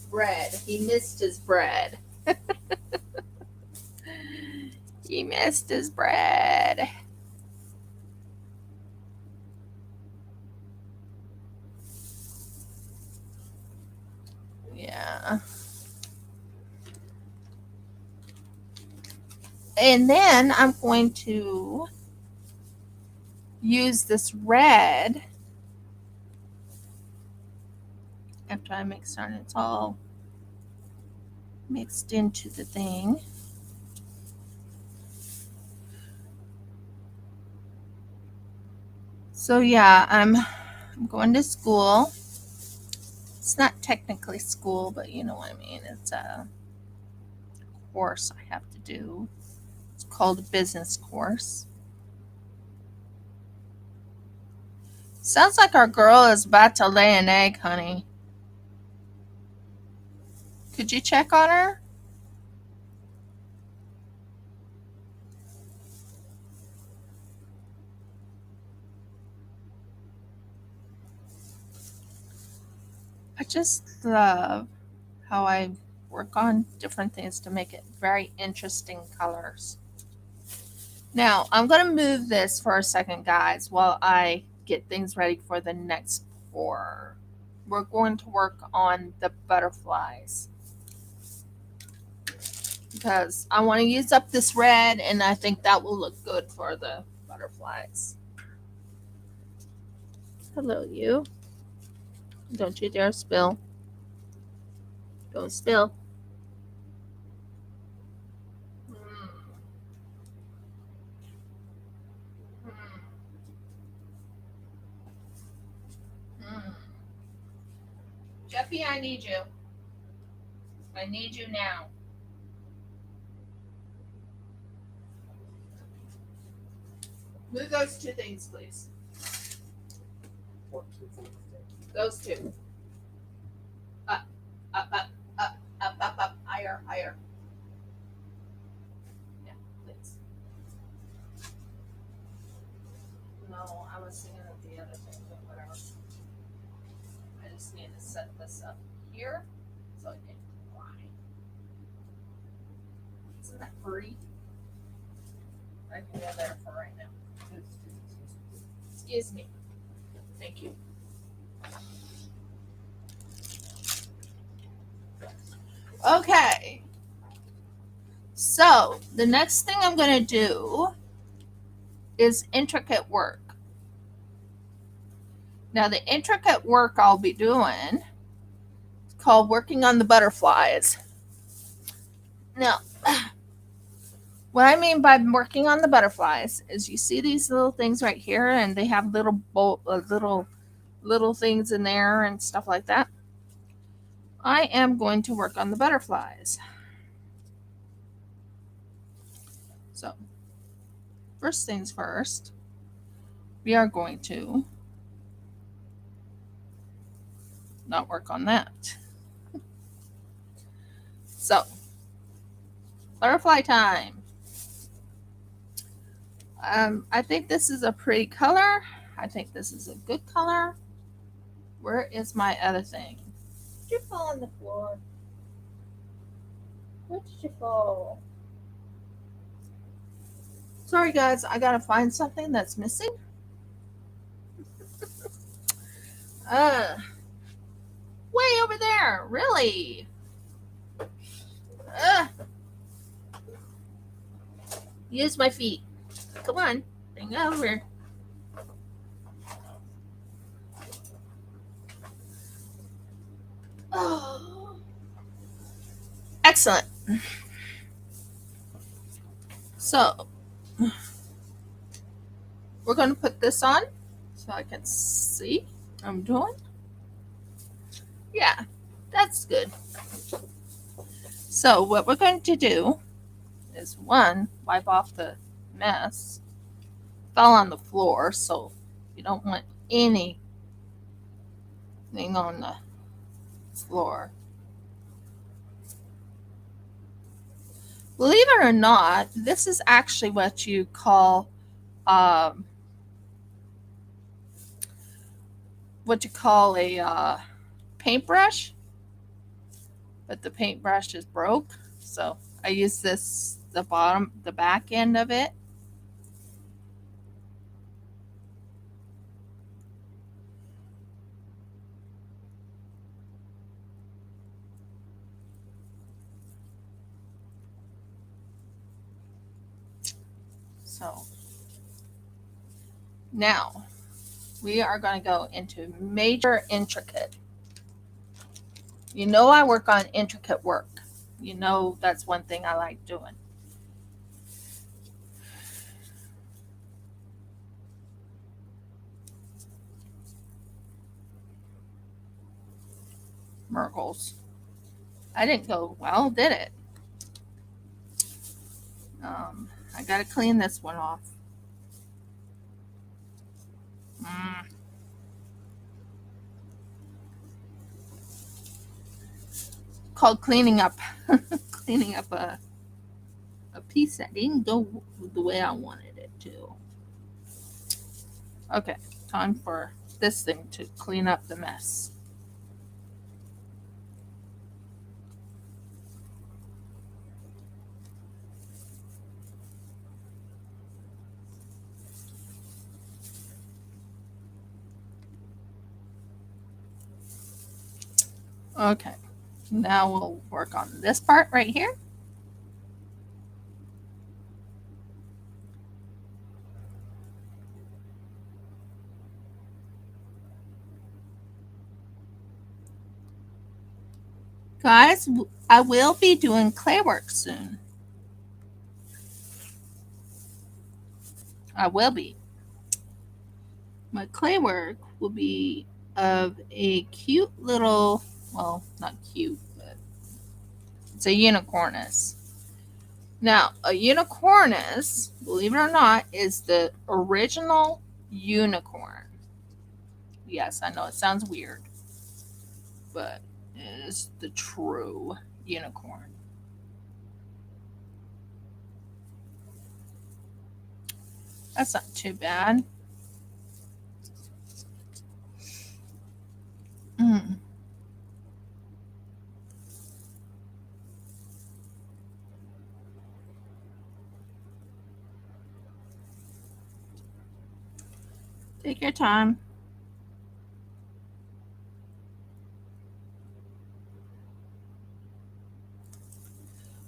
bread. He missed his bread. He missed his bread. Yeah. And then I'm going to use this red after I make sure it's all mixed into the thing. So yeah, I'm going to school. It's not technically school, but you know what I mean. It's a course I have to do. It's called a business course. Sounds like our girl is about to lay an egg, honey. Could you check on her? I just love how I work on different things to make it very interesting colors. Now, I'm going to move this for a second, guys, while I get things ready for the next pour. We're going to work on the butterflies because I want to use up this red and I think that will look good for the butterflies. Hello, you. Don't you dare spill. Don't spill. Jeffy, I need you. I need you now. Move those two things, please. What two things? Those two. Up, up, up, up, up, up, up, higher, higher. Yeah, please. No, I was thinking of the other thing, but whatever. I just need to set this up here so it can fly. Isn't that pretty? I can go there for right now. Excuse me. Thank you. Okay. So the next thing I'm going to do is intricate work. Now the intricate work I'll be doing is called working on the butterflies. Now, what I mean by working on the butterflies is you see these little things right here, and they have little things in there and stuff like that. I am going to work on the butterflies. So, first things first, we are going to not work on that. So, butterfly time. I think this is a pretty color. I think this is a good color. Where is my other thing? Did you fall on the floor? Where did you fall? Sorry guys, I gotta find something that's missing. Way over there, really? Use my feet. Come on, bring it over. Oh, excellent. So, we're going to put this on so I can see what I'm doing. Yeah, that's good. So, what we're going to do is one, wipe off the mess. Fell on the floor, so you don't want anything on the floor. Believe it or not, this is actually what you call a paintbrush, but the paintbrush is broke, so I use the back end of it. So now we are going to go into major intricate. You know I work on intricate work. You know that's one thing I like doing. Merkles. I didn't go well, did it? I got to clean this one off. Called cleaning up. Cleaning up a piece that didn't go the way I wanted it to. Okay, time for this thing to clean up the mess. Okay, now we'll work on this part right here. Guys, I will be doing clay work soon. I will be. My clay work will be of a cute little, well, not cute, but it's a unicornus. Now, a unicornus, believe it or not, is the original unicorn. Yes, I know it sounds weird, but it is the true unicorn. That's not too bad. Mm. Take your time.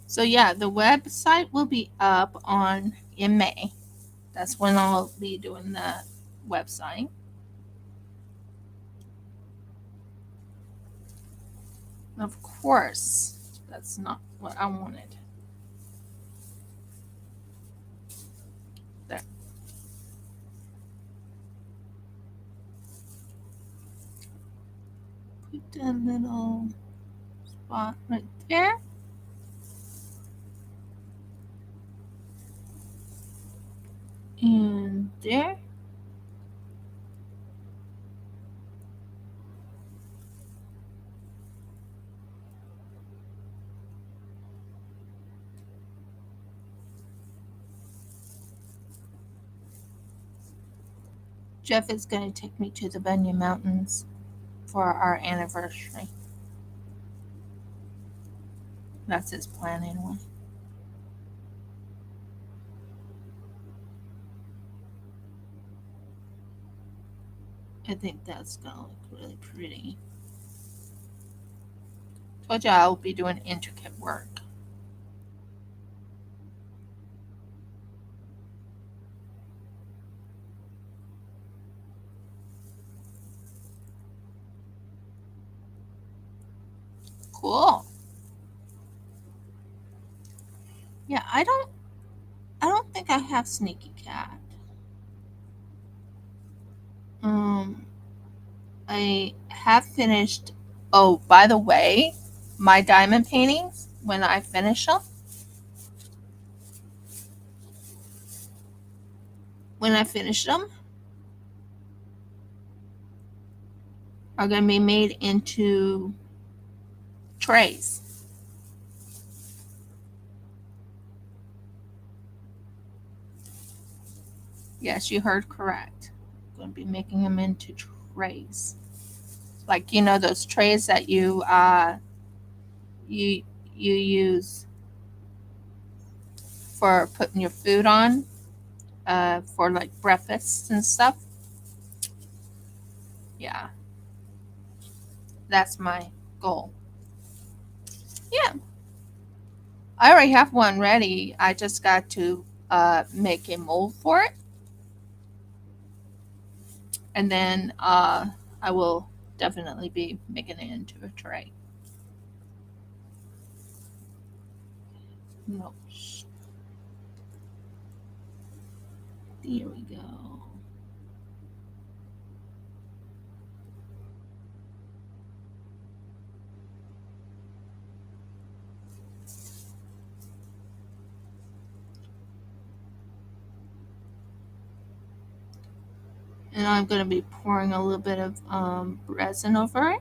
So yeah, the website will be up in May. That's when I'll be doing the website. Of course, that's not what I wanted. There. Put that little spot right there. And there. Jeff is going to take me to the Bunyan Mountains for our anniversary. That's his plan anyway. I think that's going to look really pretty. Told you I'll be doing intricate work. Cool. Yeah, I don't think I have Sneaky Cat. I have finished. Oh, by the way, my diamond paintings, when I finish them, are going to be made into trays. Yes, you heard correct. I'm going to be making them into trays. Like, you know, those trays that you use for putting your food on, for like breakfast and stuff. Yeah, that's my goal. Yeah, I already have one ready. I just got to make a mold for it, and then I will definitely be making it into a tray. No, there we go. And I'm going to be pouring a little bit of resin over it.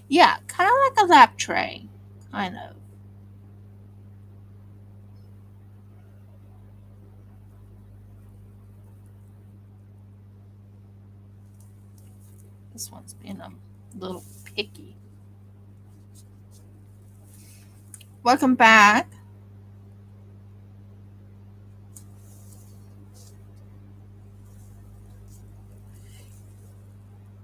Yeah, kind of like a lap tray, kind of. This one's being a little picky. Welcome back.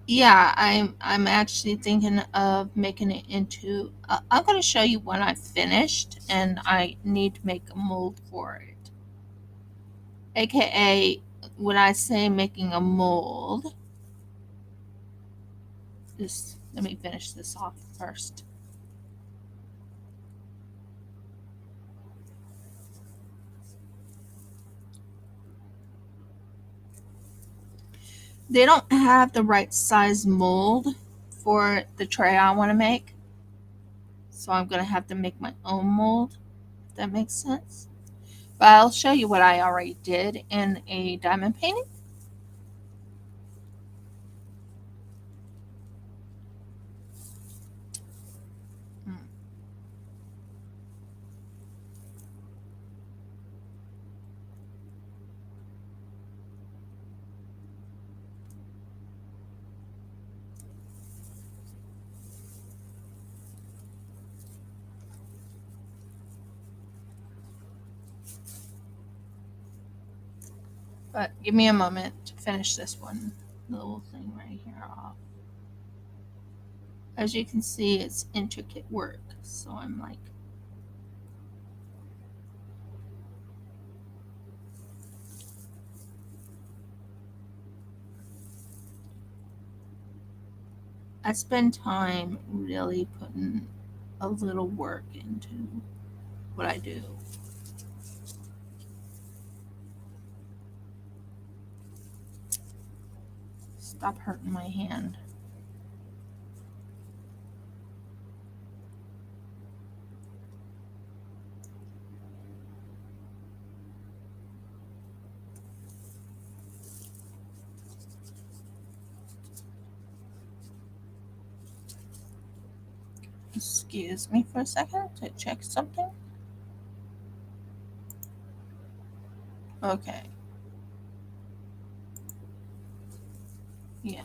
Yeah, I'm actually thinking of making it into. I'm going to show you when I finished, and I need to make a mold for it. AKA, when I say making a mold, just let me finish this off first. They don't have the right size mold for the tray I want to make, so I'm going to have to make my own mold, if that makes sense. But I'll show you what I already did in a diamond painting. But give me a moment to finish this one little thing right here off. As you can see, it's intricate work, so I'm like, I spend time really putting a little work into what I do. Stop hurting my hand. Excuse me for a second to check something. Okay. Yeah.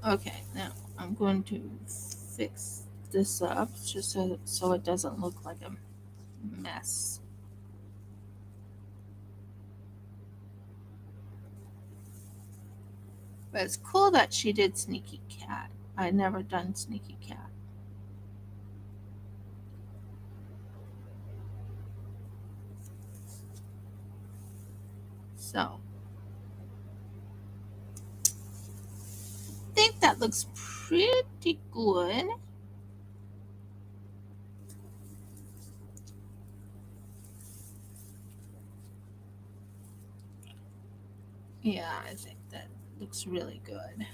Okay, now I'm going to fix this up just so it doesn't look like a mess. But it's cool that she did Sneaky Cat. I'd never done Sneaky Cat. So, I think that looks pretty good. Yeah, I think that looks really good.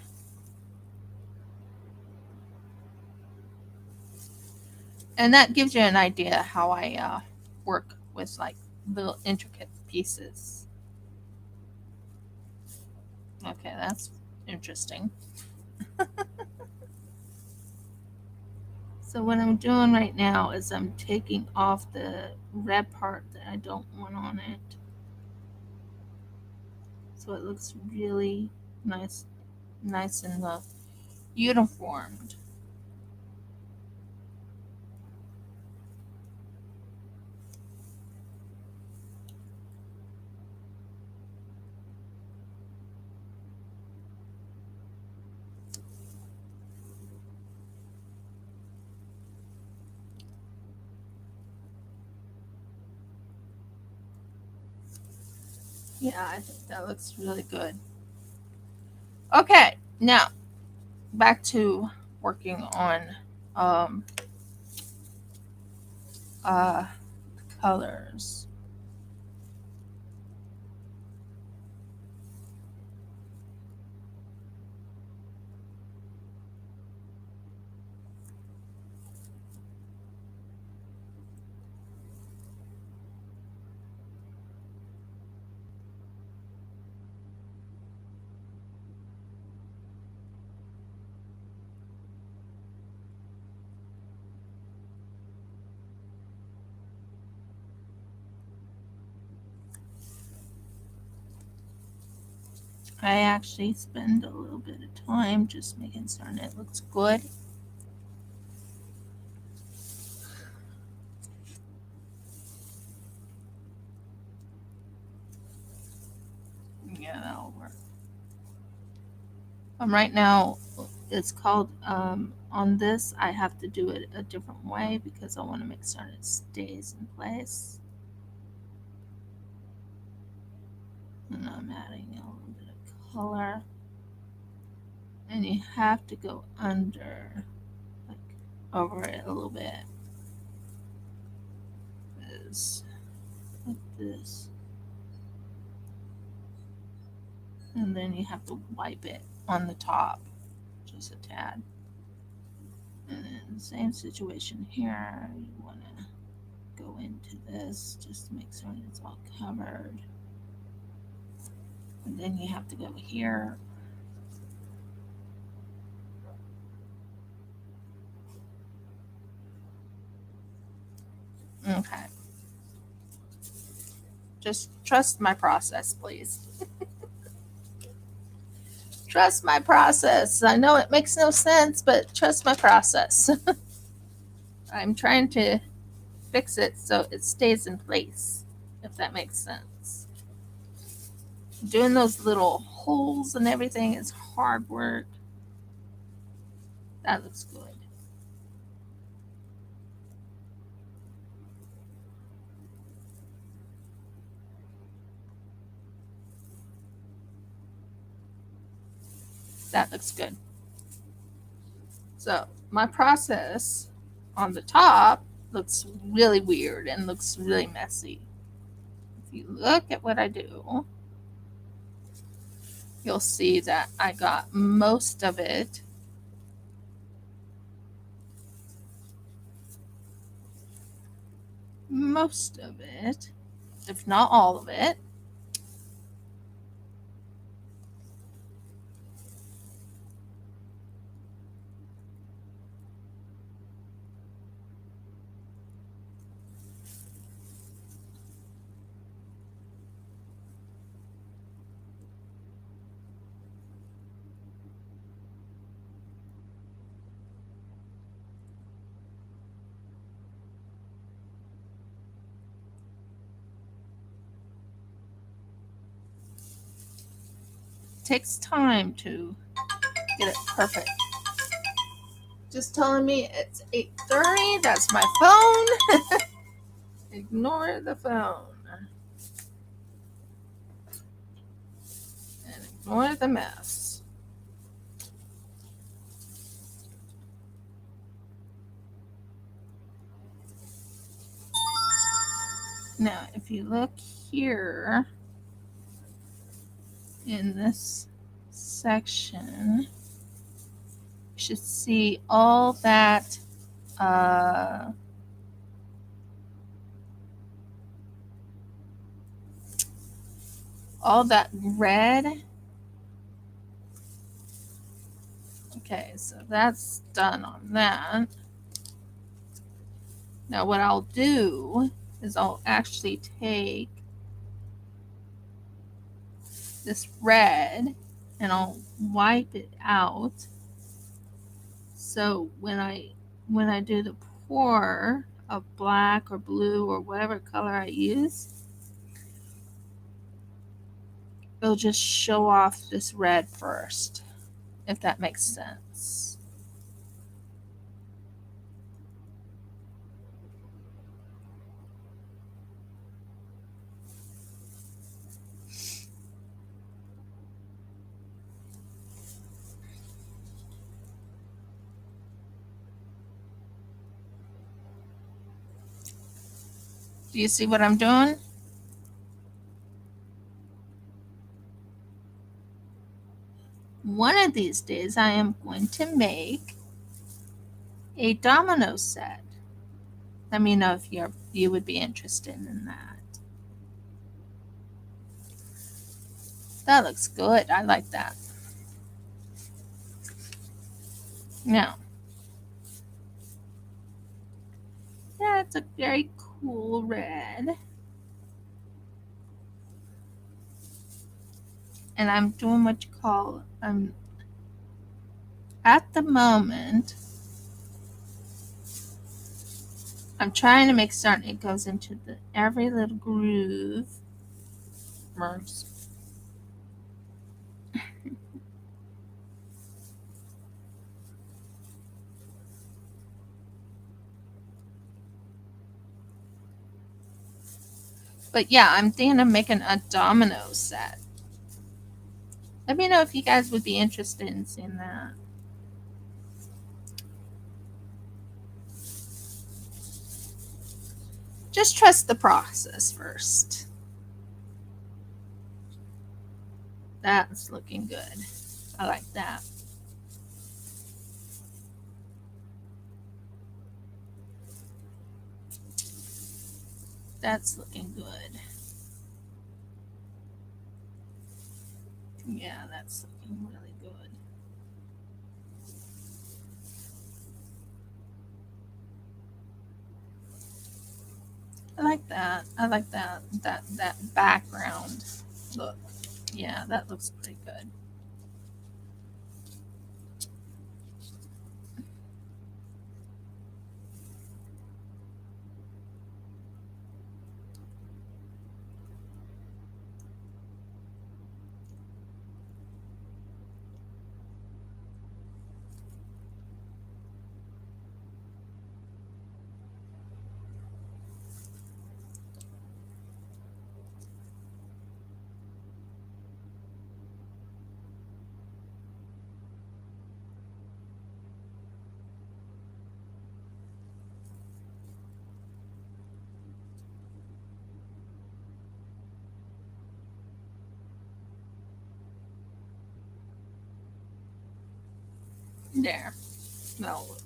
And that gives you an idea how I work with like little intricate pieces. Okay, that's interesting. So what I'm doing right now is I'm taking off the red part that I don't want on it. So it looks really nice and uniformed. Yeah, I think that looks really good. Okay, now back to working on um, uh, colors. I actually spend a little bit of time just making certain it looks good. Yeah, that'll work. Right now, it's called on this. I have to do it a different way because I want to make certain it stays in place. And I'm adding a little bit of color. And you have to go under, like over it a little bit. Is like this. And then you have to wipe it on the top, just a tad. And then same situation here. You want to go into this just to make sure it's all covered. And then you have to go here. Okay. Just trust my process, please. Trust my process. I know it makes no sense, but trust my process. I'm trying to fix it so it stays in place. if that makes sense. Doing those little holes and everything is hard work. That looks good. That looks good. So my process on the top looks really weird and looks really messy. If you look at what I do, you'll see that I got most of it if not all of it. Takes time to get it perfect. Just telling me it's 8:30. That's my phone. Ignore the phone. And ignore the mess. Now, if you look here in this section, you should see all that red. Okay, so that's done on that. Now what I'll do is I'll actually take this red and I'll wipe it out. So when I do the pour of black or blue or whatever color I use, it'll just show off this red first, if that makes sense. Do you see what I'm doing? One of these days I am going to make a domino set. Let me know if you would be interested in that. That looks good. I like that. Now, yeah, it's a very cool red. And I'm doing what you call, at the moment, I'm trying to make certain it goes into every little groove. But yeah, I'm thinking of making a domino set. Let me know if you guys would be interested in seeing that. Just trust the process first. That's looking good. I like that. That's looking good. Yeah, that's looking really good. I like that. I like that background look. Yeah, that looks pretty good. There. That'll look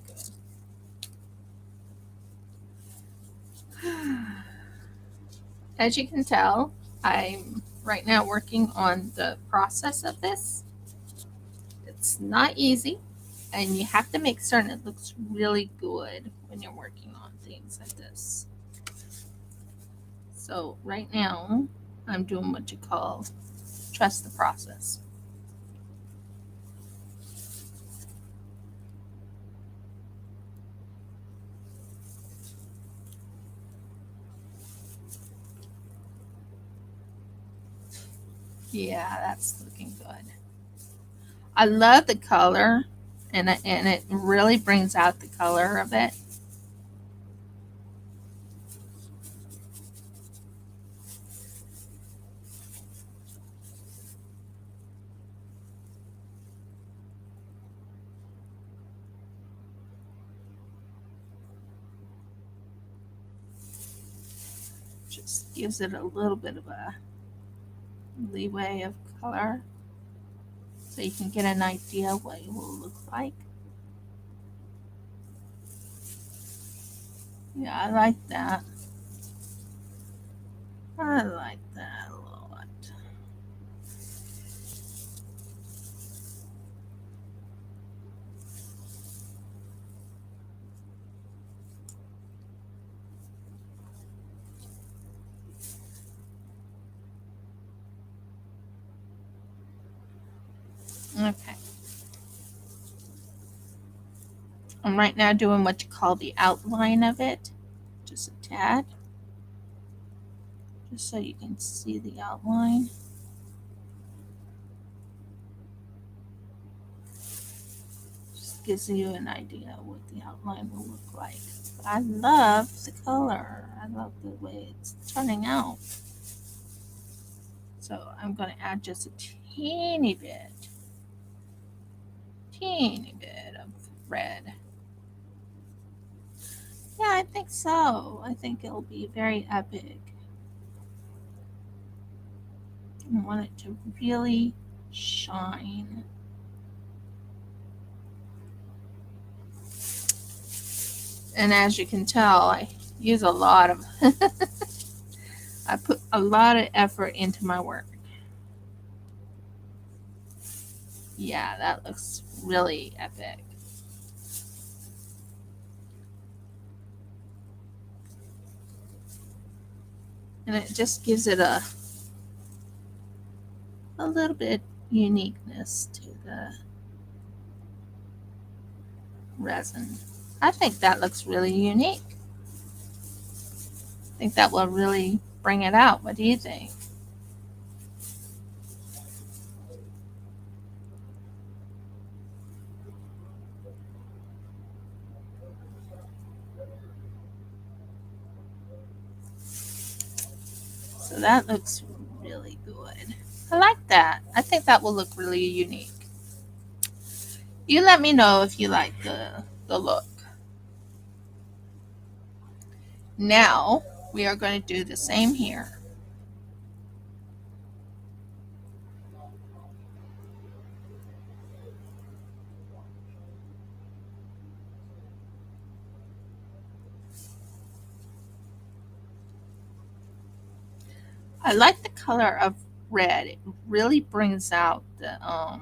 good. As you can tell, I'm right now working on the process of this. It's not easy, and you have to make certain it looks really good when you're working on things like this. So right now, I'm doing what you call trust the process. Yeah, that's looking good. I love the color, and it really brings out the color of it. Just gives it a little bit of a leeway of color, so you can get an idea what it will look like. Yeah, I like that. I like that a lot. Okay. I'm right now doing what you call the outline of it, just a tad, just so you can see the outline. Just gives you an idea what the outline will look like. But I love the color. I love the way it's turning out. So I'm going to add just a teeny bit of red. Yeah, I think so. I think it'll be very epic. I want it to really shine. And as you can tell, I use a lot of I put a lot of effort into my work. Yeah, that looks really epic. And it just gives it a little bit uniqueness to the resin. I think that looks really unique. I think that will really bring it out. What do you think? So that looks really good. I like that. I think that will look really unique. You let me know if you like the look. Now we are going to do the same here. I like the color of red. It really brings out the I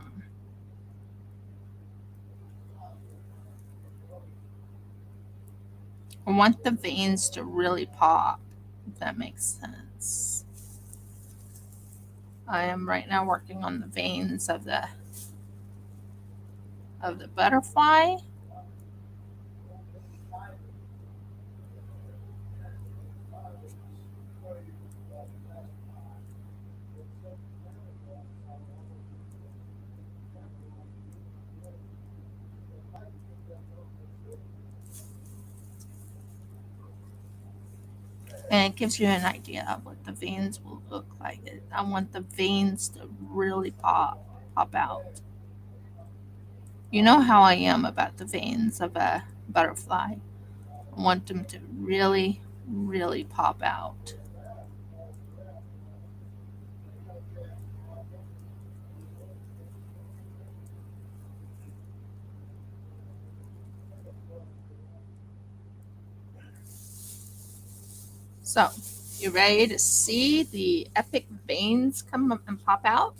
want the veins to really pop, if that makes sense. I am right now working on the veins of the butterfly. And it gives you an idea of what the veins will look like. I want the veins to really pop out. You know how I am about the veins of a butterfly. I want them to really pop out. So, you ready to see the epic veins come up and pop out?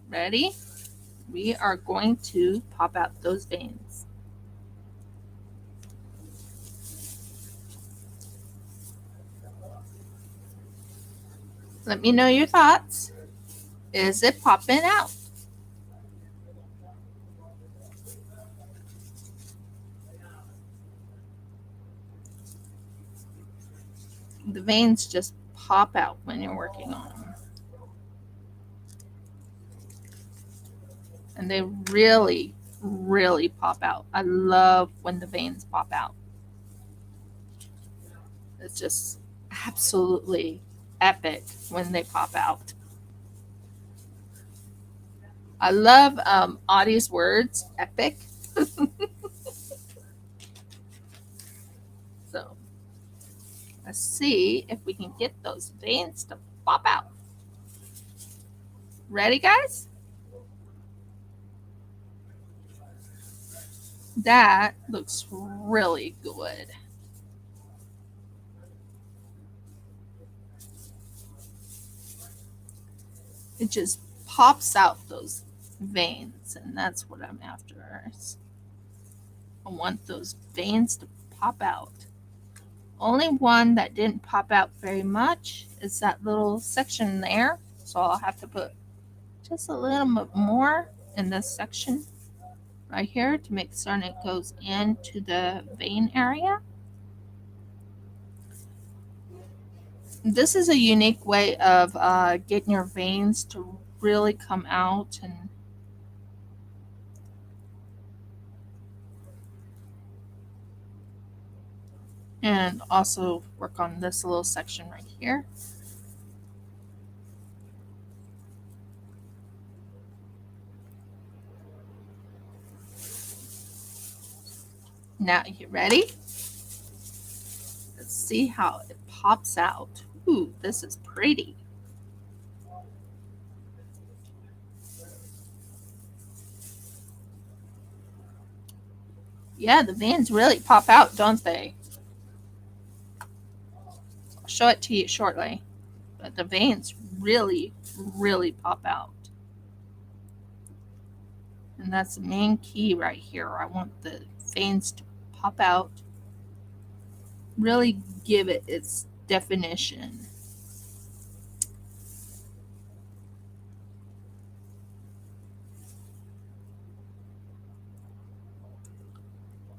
Ready? We are going to pop out those veins. Let me know your thoughts. Is it popping out? The veins just pop out when you're working on them. And they really, really pop out. I love when the veins pop out. It's just absolutely epic when they pop out. I love Audie's words, epic. So let's see if we can get those veins to pop out. Ready, guys? That looks really good. It just pops out those veins, and that's what I'm after. I want those veins to pop out. Only one that didn't pop out very much is that little section there, so I'll have to put just a little bit more in this section right here to make certain it goes into the vein area. This is a unique way of getting your veins to really come out and also work on this little section right here. Now you ready? Let's see how it pops out. Ooh, this is pretty. Yeah, the veins really pop out, don't they? I'll show it to you shortly. But the veins really, really pop out. And that's the main key right here. I want the veins to pop out, really give it its definition.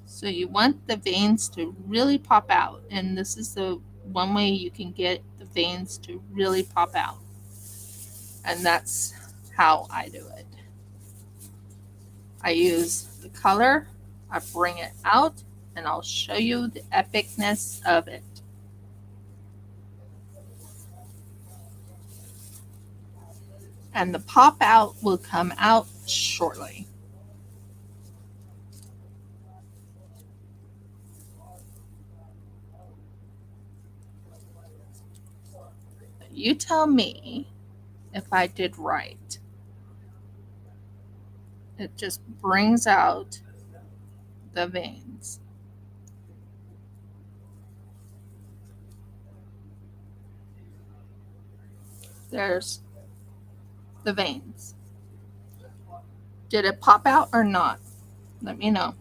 So you want the veins to really pop out, and this is the one way you can get the veins to really pop out. And that's how I do it. I use the color, I bring it out, and I'll show you the epicness of it. And the pop out will come out shortly. You tell me if I did right. It just brings out the veins. There's the veins. Did it pop out or not? Let me know.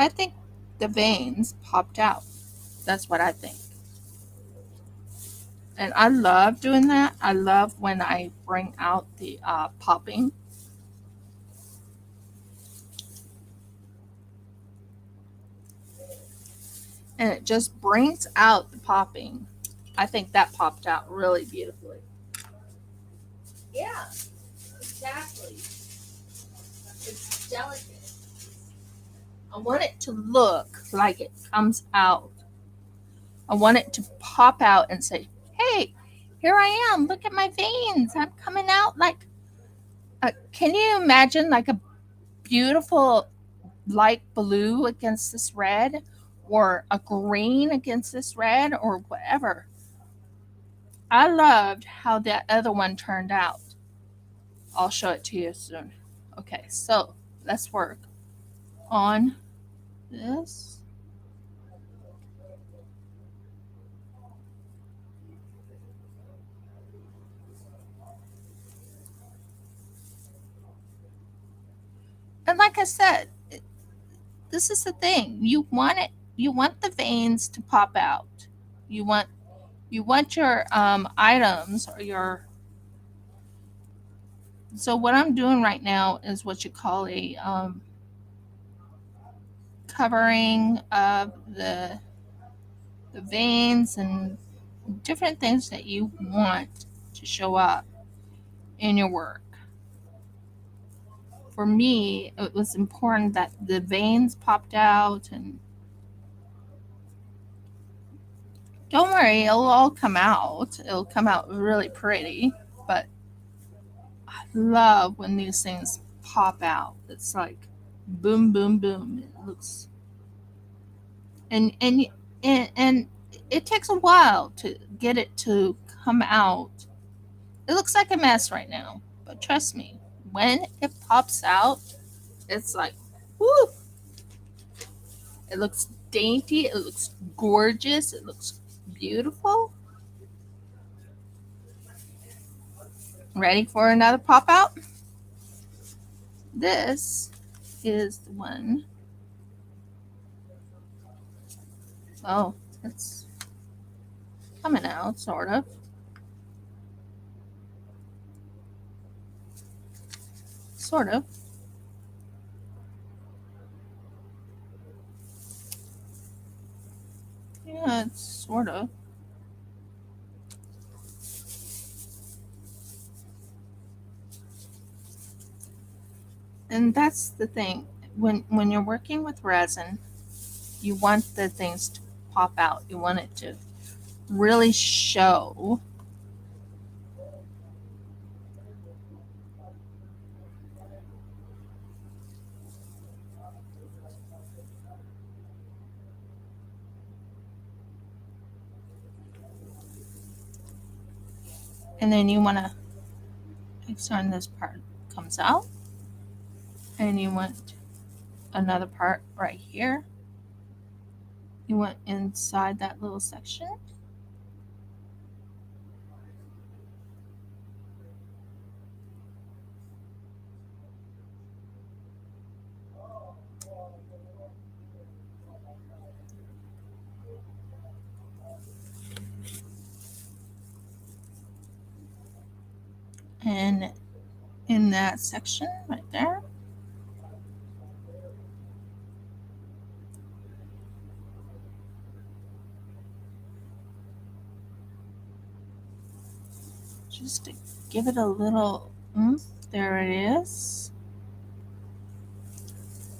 I think the veins popped out. That's what I think. And I love doing that. I love when I bring out the popping. And it just brings out the popping. I think that popped out really beautifully. Yeah, exactly. It's delicate. I want it to look like it comes out. I want it to pop out and say, hey, here I am. Look at my veins. I'm coming out like, can you imagine like a beautiful light blue against this red, or a green against this red, or whatever? I loved how that other one turned out. I'll show it to you soon. Okay, so let's work on this. And like I said, this is the thing. You want the veins to pop out. You want your items or your. So what I'm doing right now is what you call a covering of the veins and different things that you want to show up in your work. For me, it was important that the veins popped out, and don't worry, it'll all come out. It'll come out really pretty, but I love when these things pop out. It's like boom, boom, boom. It looks and and and it takes a while to get it to come out. It looks like a mess right now, but trust me, when it pops out, it's like, whoo! It looks dainty. It looks gorgeous. It looks beautiful. Ready for another pop out? This is the one. Oh, it's coming out, sort of. Sort of. Yeah, it's sort of. And that's the thing. When you're working with resin, you want the things to pop out. You want it to really show. And then you want to make sure this part comes out. And you want another part right here. You want inside that little section. And in that section right there, just to give it a little oomph. There it is.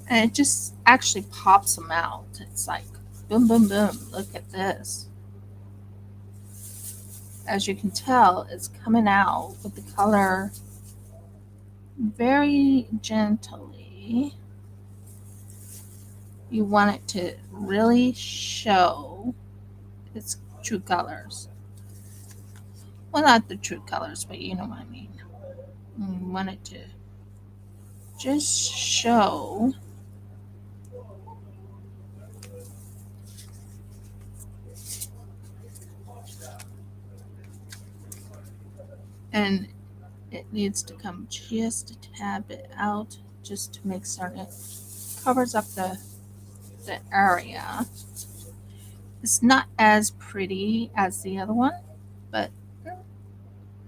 And it just actually pops them out. It's like boom, boom, boom. Look at this. As you can tell, it's coming out with the color very gently. You want it to really show its true colors. Well, not the true colors, but you know what I mean. You want it to just show. And it needs to come just a tad bit out, just to make certain it covers up the area. It's not as pretty as the other one, but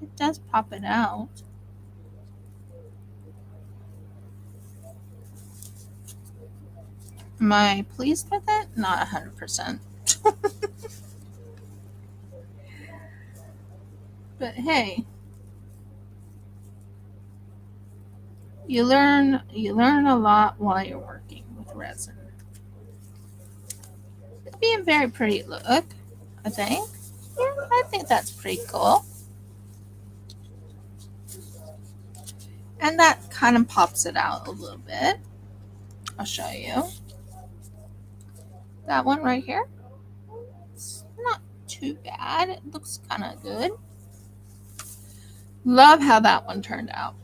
it does pop it out. Am I pleased with it? Not 100%. But hey, you learn a lot while you're working with resin. It'd be a very pretty look, I think. Yeah, I think that's pretty cool. And that kind of pops it out a little bit. I'll show you. That one right here. It's not too bad. It looks kind of good. Love how that one turned out.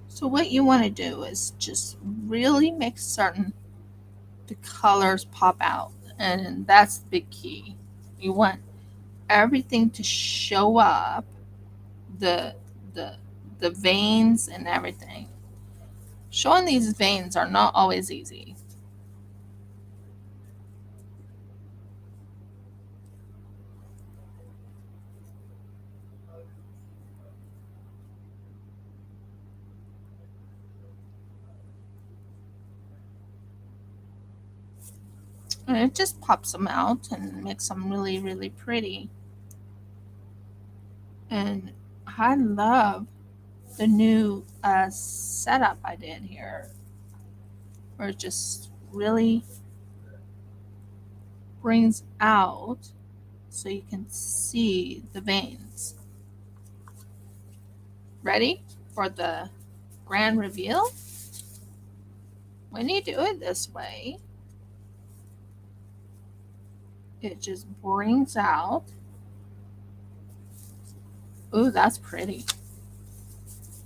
So what you want to do is just really make certain the colors pop out, and that's the big key. You want everything to show up, the the the veins and everything. Showing these veins are not always easy. And it just pops them out and makes them really, really pretty. And I love the new setup I did here, where it just really brings out so you can see the veins. Ready for the grand reveal? When you do it this way, it just brings out. Ooh, that's pretty.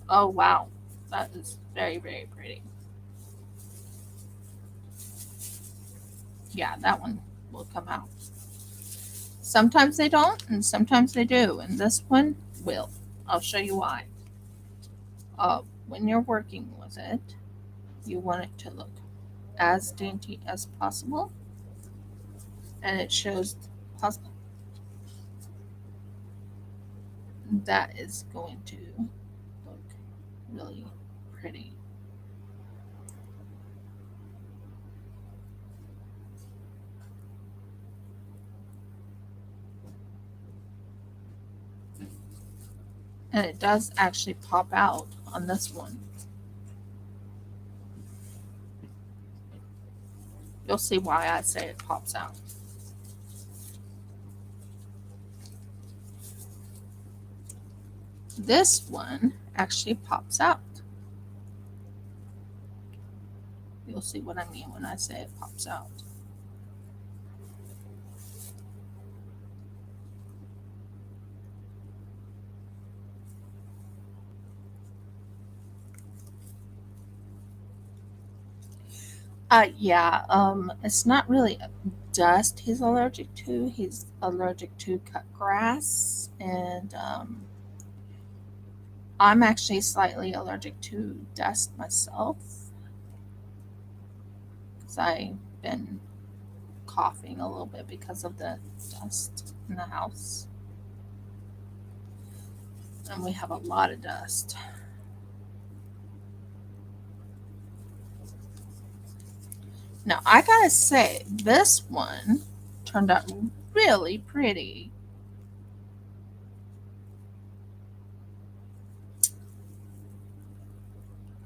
Oh, wow. That is very, very pretty. Yeah, that one will come out. Sometimes they don't, and sometimes they do. And this one will. I'll show you why. When you're working with it, you want it to look as dainty as possible. And it shows that is going to look really pretty. And it does actually pop out on this one. You'll see why I say it pops out. This one actually pops out. You'll see what I mean when I say it pops out. Yeah, it's not really dust he's allergic to. He's allergic to cut grass, and I'm actually slightly allergic to dust myself because I've been coughing a little bit because of the dust in the house. And we have a lot of dust. Now, I gotta say, this one turned out really pretty.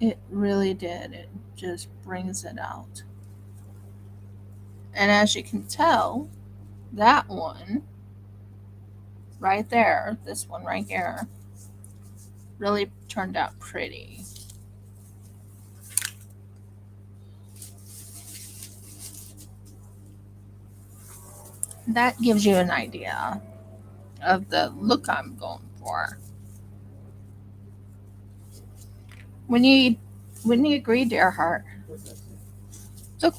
It really did. It just brings it out. And as you can tell, that one right there, this one right here, really turned out pretty. That gives you an idea of the look I'm going for. When you agree, dear heart,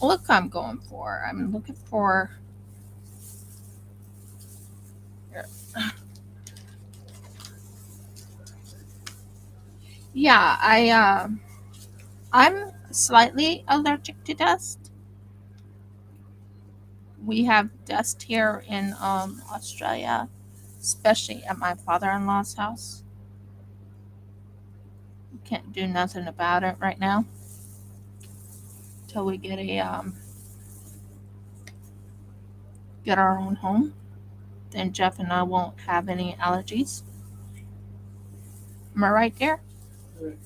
look I'm going for. I'm looking for. Yeah, I'm slightly allergic to dust. We have dust here in Australia, especially at my father-in-law's house. We can't do nothing about it right now till we get get our own home. Then Jeff and I won't have any allergies. Am I right there? Right.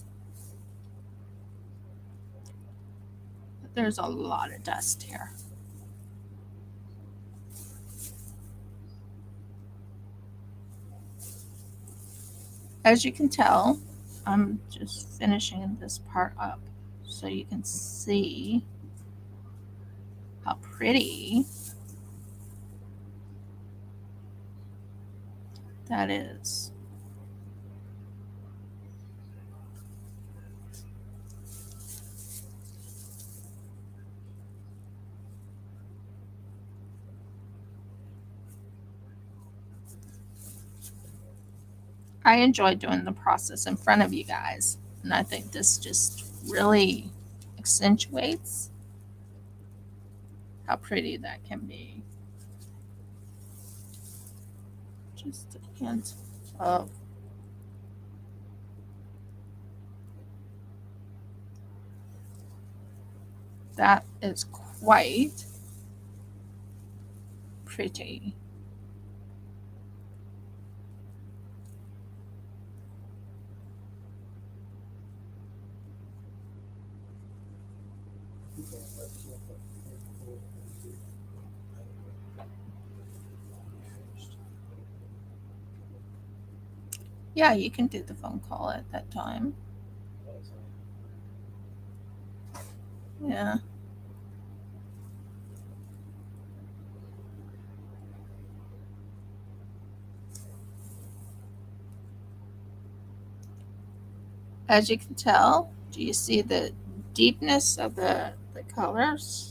But there's a lot of dust here. As you can tell, I'm just finishing this part up so you can see how pretty that is. I enjoy doing the process in front of you guys, and I think this just really accentuates how pretty that can be. Just a hint of that is quite pretty. Yeah, you can do the phone call at that time. Yeah. As you can tell, do you see the deepness of the colors?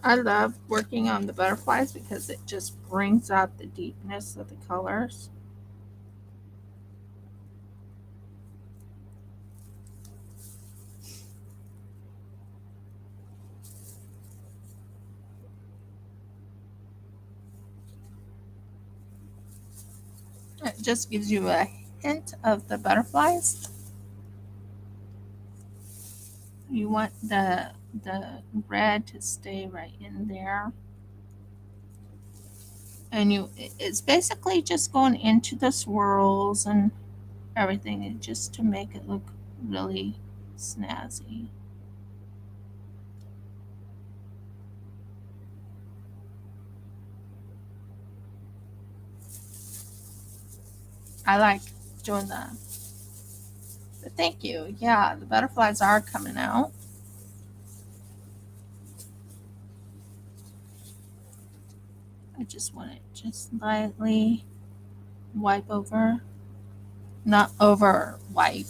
I love working on the butterflies because it just brings out the deepness of the colors. It just gives you a hint of the butterflies. You want the red to stay right in there. And it's basically just going into the swirls and everything just to make it look really snazzy. I like doing that. But thank you. Yeah, the butterflies are coming out. I just want to just lightly wipe over. Not over wipe,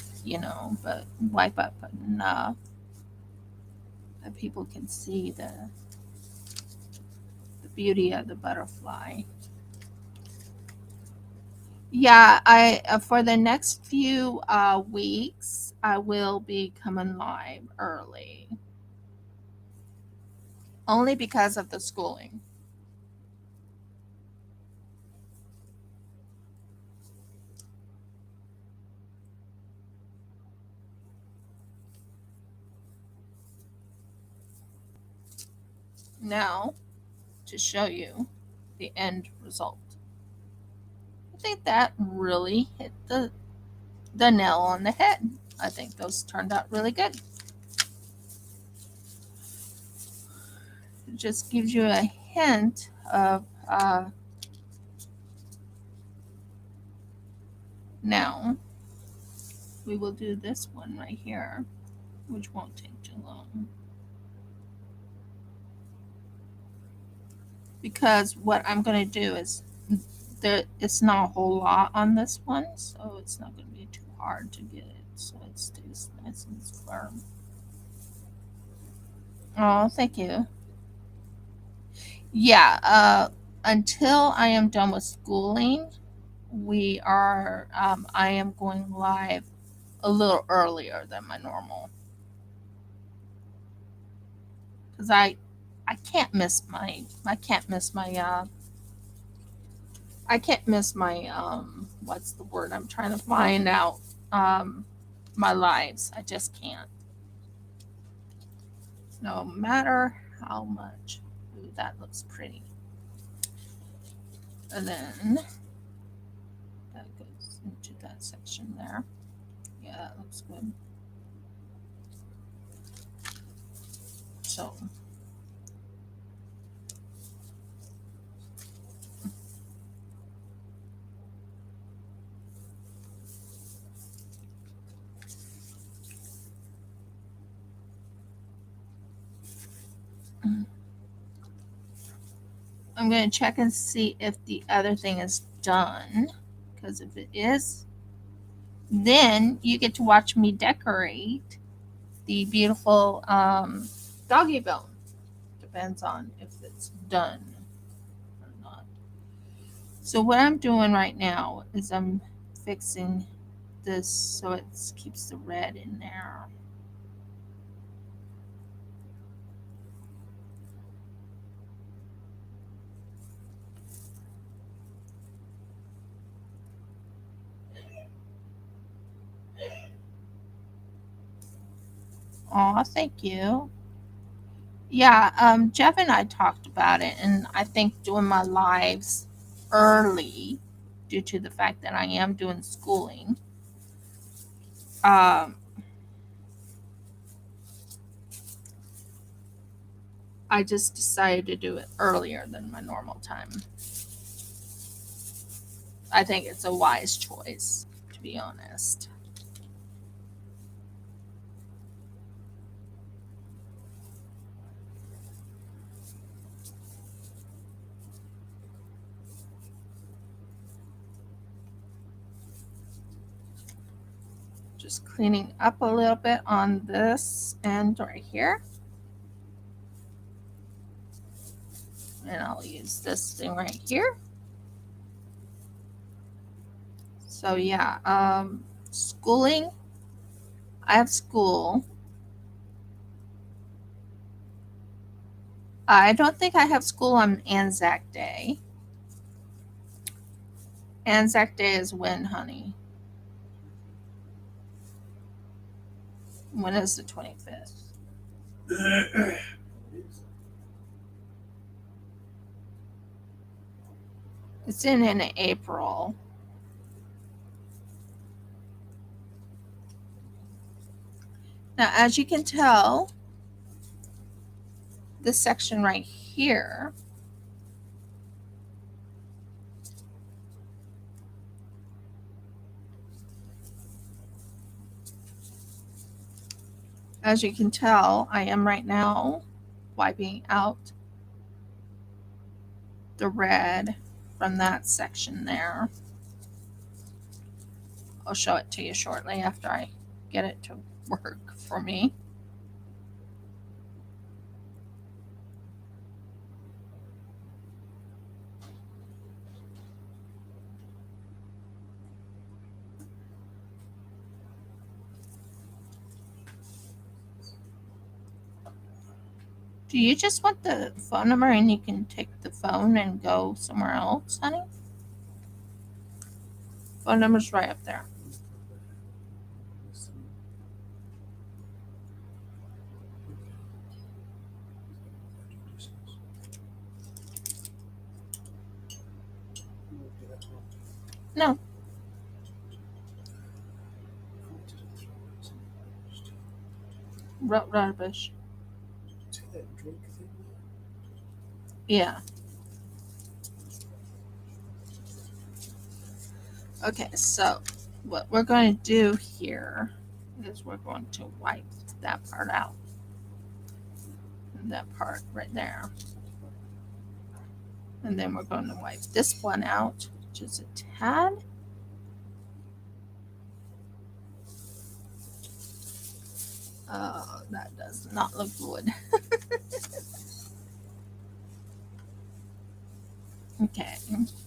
but wipe up enough that people can see the beauty of the butterfly. Yeah, I for the next few weeks, I will be coming live early, only because of the schooling. Now, to show you the end result, I think that really hit the nail on the head. I think those turned out really good. It just gives you a hint of now we will do this one right here, which won't take too long. Because what I'm going to do is it's not a whole lot on this one, so it's not going to be too hard to get it, so it stays nice and firm. Oh, thank you. Yeah, until I am done with schooling, I am going live a little earlier than my normal. Because I can't miss my, what's the word I'm trying to find out, my lives. I just can't. No matter how much. Ooh, that looks pretty. And then that that section there. Yeah, that looks good. So I'm going to check and see if the other thing is done, because if it is, then you get to watch me decorate the beautiful doggy bone. Depends on if it's done or not. So what I'm doing right now is I'm fixing this so it keeps the red in there. Oh, thank you. Yeah, Jeff and I talked about it, and I think doing my lives early, due to the fact that I am doing schooling, um, I just decided to do it earlier than my normal time. I think it's a wise choice, to be honest. Just cleaning up a little bit on this end right here. And I'll use this thing right here. So yeah, schooling. I have school. I don't think I have school on Anzac Day. Anzac Day is when, honey? When is the 25th? It's in April. Now, as you can tell, this section right here, as you can tell, I am right now wiping out the red from that section there. I'll show it to you shortly after I get it to work for me. Do you just want the phone number and you can take the phone and go somewhere else, honey? Phone number's right up there. No. Rubbish. Yeah. Okay, so what we're going to do here is we're going to wipe that part out. And that part right there. And then we're going to wipe this one out, which is a tad. Oh, that does not look good. Okay,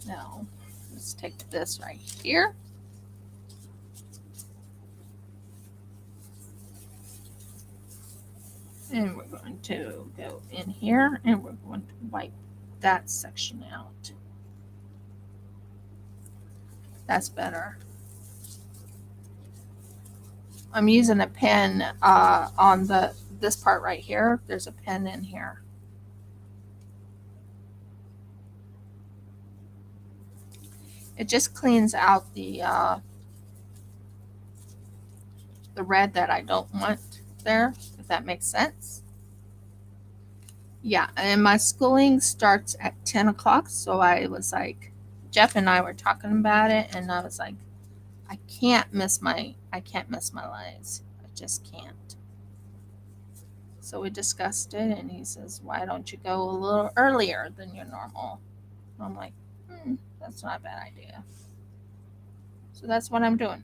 now let's take this right here. And we're going to go in here and we're going to wipe that section out. That's better. I'm using a pen on this part right here. There's a pen in here. It just cleans out the the red that I don't want there, if that makes sense. Yeah, and my schooling starts at 10 o'clock, so I was like, Jeff and I were talking about it, and I was like, I can't miss my lines. I just can't. So we discussed it, and he says, why don't you go a little earlier than your normal? I'm like, that's not a bad idea. So that's what I'm doing.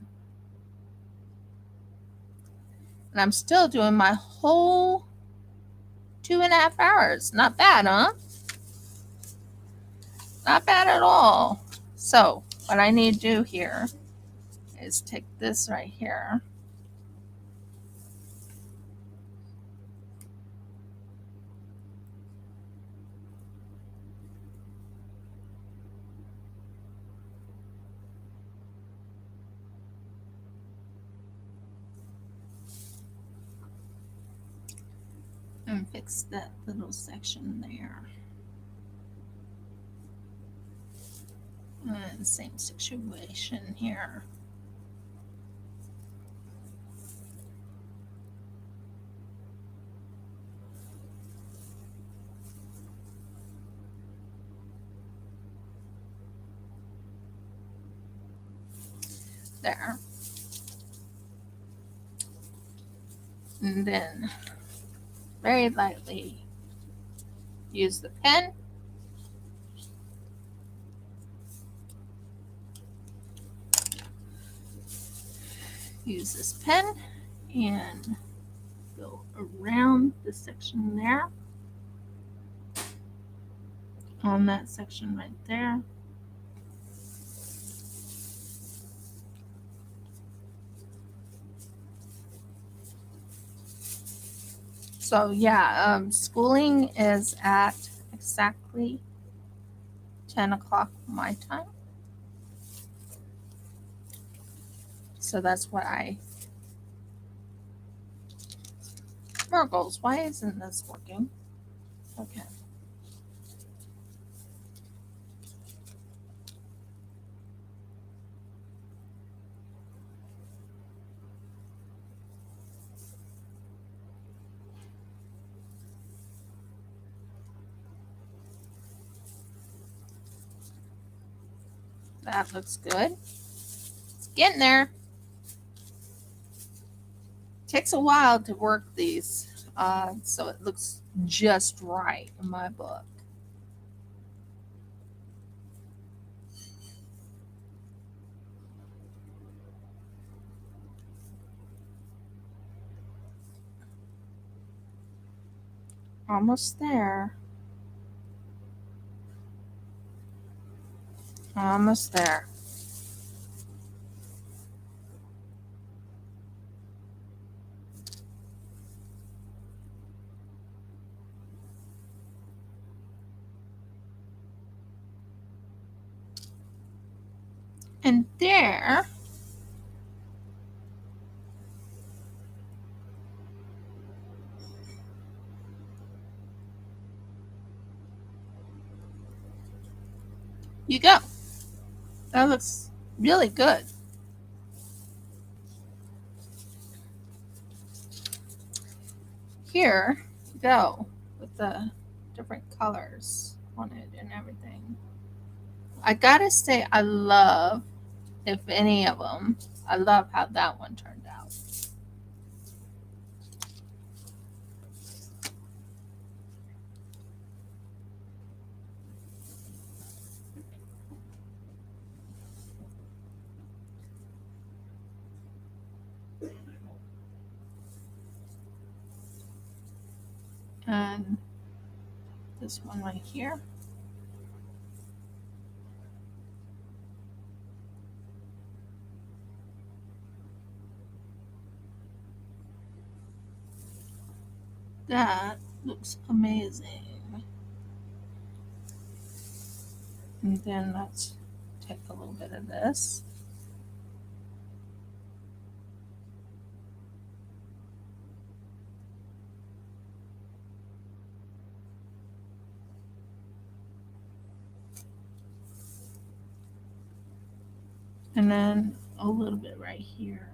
And I'm still doing my whole 2.5 hours. Not bad, huh? Not bad at all. So what I need to do here is take this right here. And fix that little section there. And same situation here. There. And then very lightly use the pen. Use this pen and go around the section there. On that section right there. So yeah, schooling is at exactly 10 o'clock my time. So that's what I... Miracles, why isn't this working? Okay. That looks good. It's getting there. Takes a while to work these, so it looks just right in my book. Almost there. Almost there. And there you go. That looks really good. Here you go with the different colors on it and everything. I gotta say, I love, if any of them, I love how that one turned out. And this one right here. That looks amazing. And then let's take a little bit of this. And then a little bit right here.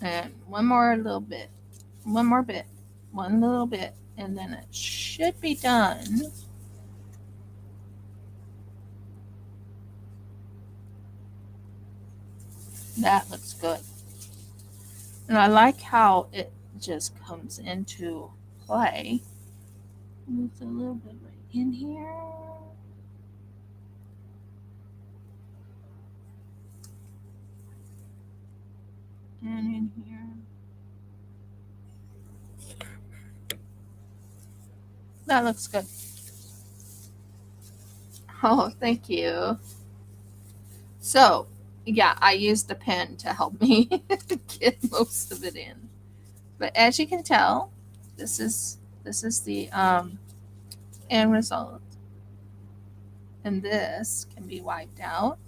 And one more little bit. One more bit. One little bit. And then it should be done. That looks good. And I like how it just comes into play. Move a little bit right in here. And in here. That looks good. Oh, thank you. So, yeah, I used the pen to help me get most of it in. But as you can tell, this is the end result. And this can be wiped out.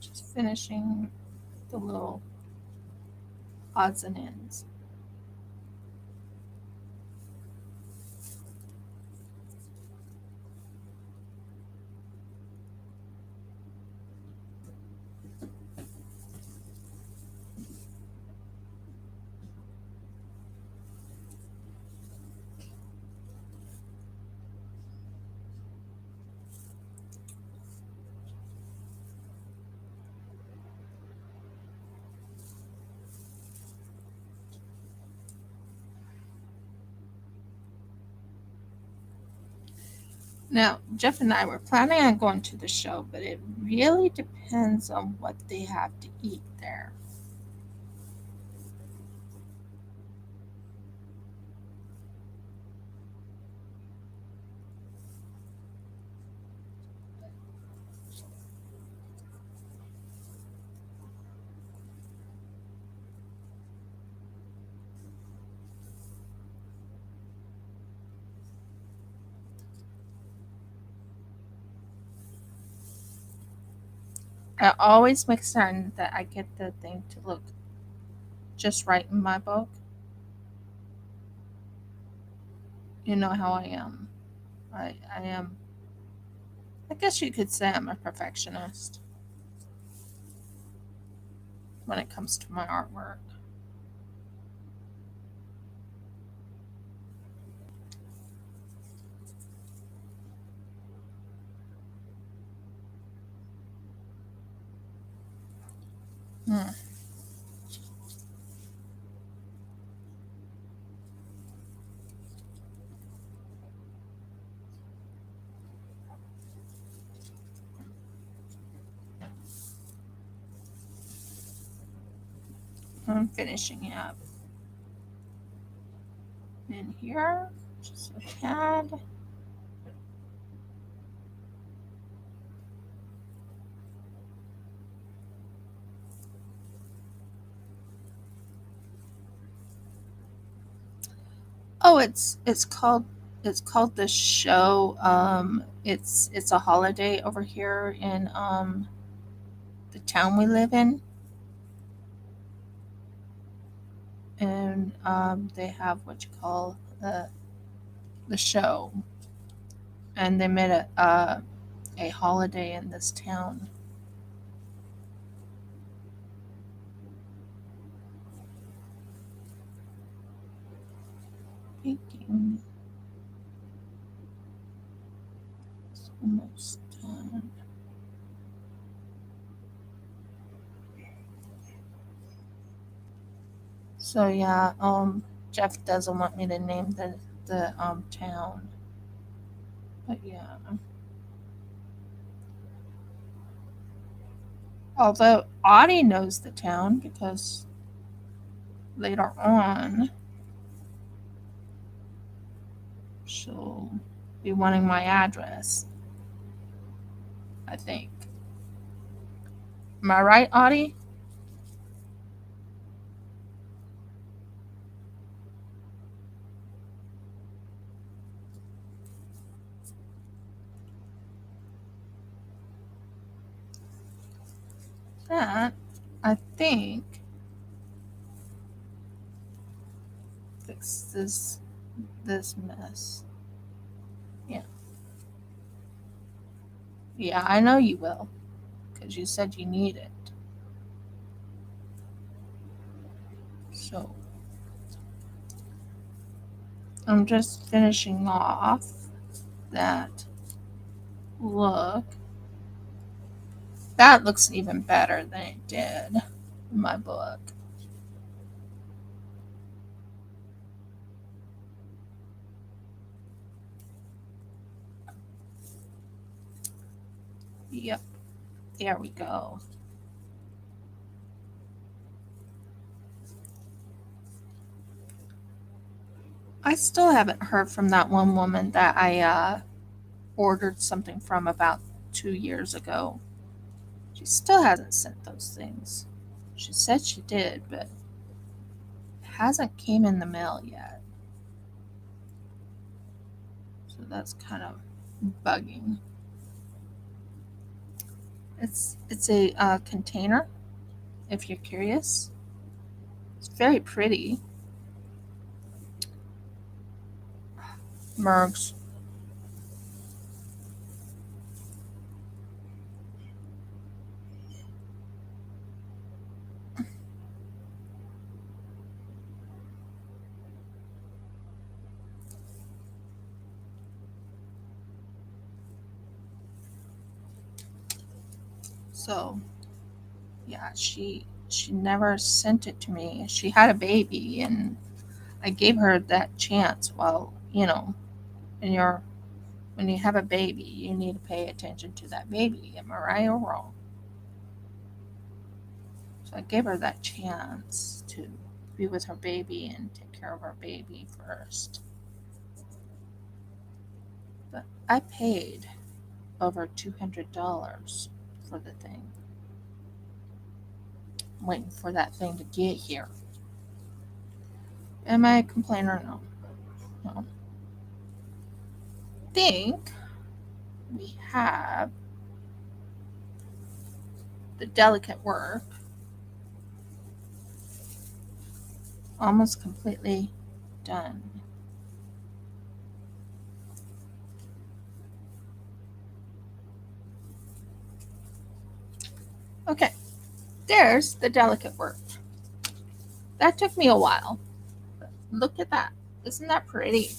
Just finishing the little odds and ends. Now, Jeff and I were planning on going to the show, but it really depends on what they have to eat there. I always make certain that I get the thing to look just right in my book. You know how I am. I am, I guess you could say I'm a perfectionist when it comes to my artwork. Hmm. I'm finishing up in here, just a tad. Oh, it's called the show. It's a holiday over here in the town we live in, and they have what you call the show, and they made a holiday in this town. Painting is almost done. So yeah, Jeff doesn't want me to name the town, but yeah. Although Audie knows the town because later on she'll be wanting my address, I think. Am I right, Audie? That, I think, fixes this mess. Yeah. Yeah, I know you will, because you said you need it. So, I'm just finishing off that look. That looks even better than it did in my book. Yep, there we go. I still haven't heard from that one woman that I ordered something from about 2 years ago. She still hasn't sent those things. She said she did, but it hasn't came in the mail yet. So that's kind of bugging. It's a container, if you're curious. It's very pretty. Mergs. So yeah, she never sent it to me. She had a baby, and I gave her that chance. Well, when you're when you have a baby, you need to pay attention to that baby. Am I right or wrong? So I gave her that chance to be with her baby and take care of her baby first. But I paid over $200 for the thing. I'm waiting for that thing to get here. Am I a complainer? No. No. I think we have the delicate work almost completely done. Okay, there's the delicate work. That took me a while. But look at that. Isn't that pretty?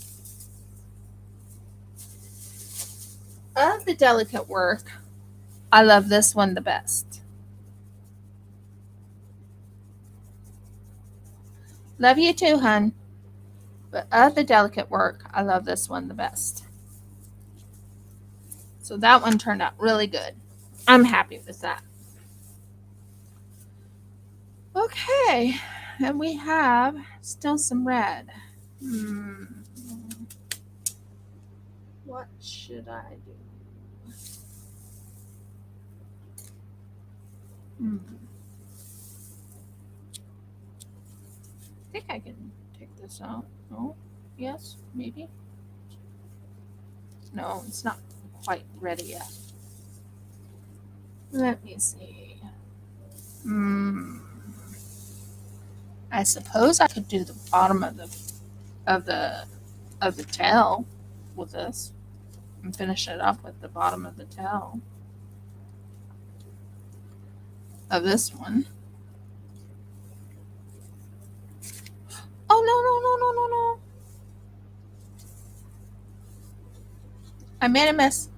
Of the delicate work, I love this one the best. Love you too, hun. But of the delicate work, I love this one the best. So that one turned out really good. I'm happy with that. Okay, and we have still some red. What should I do? I think I can take this out. No? Yes? Maybe? No, it's not quite ready yet. Let me see. I suppose I could do the bottom of of the the tail with this and finish it up with the bottom of the tail of this one. Oh no no no no no no! I made a mess.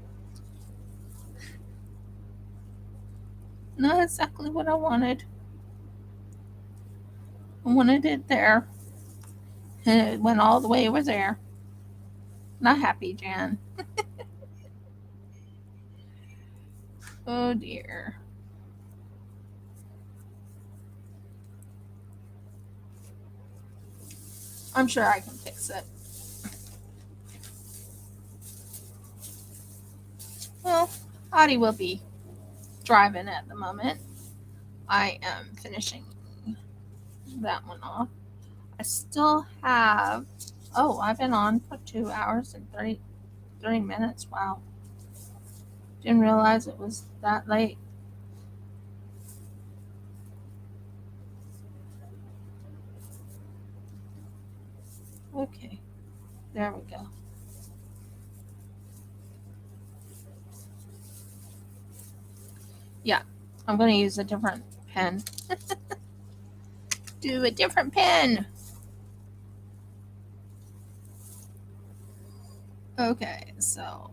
Not exactly what I wanted. I wanted it there, and it went all the way over there. Not happy, Jan. Oh dear. I'm sure I can fix it. Well, Audie will be driving at the moment. I am finishing that one off. I still have. Oh, I've been on for 2 hours and 30 minutes. Wow. Didn't realize it was that late. Okay, there we go. Yeah, I'm going to use a different pen. Do a different pen. Okay, so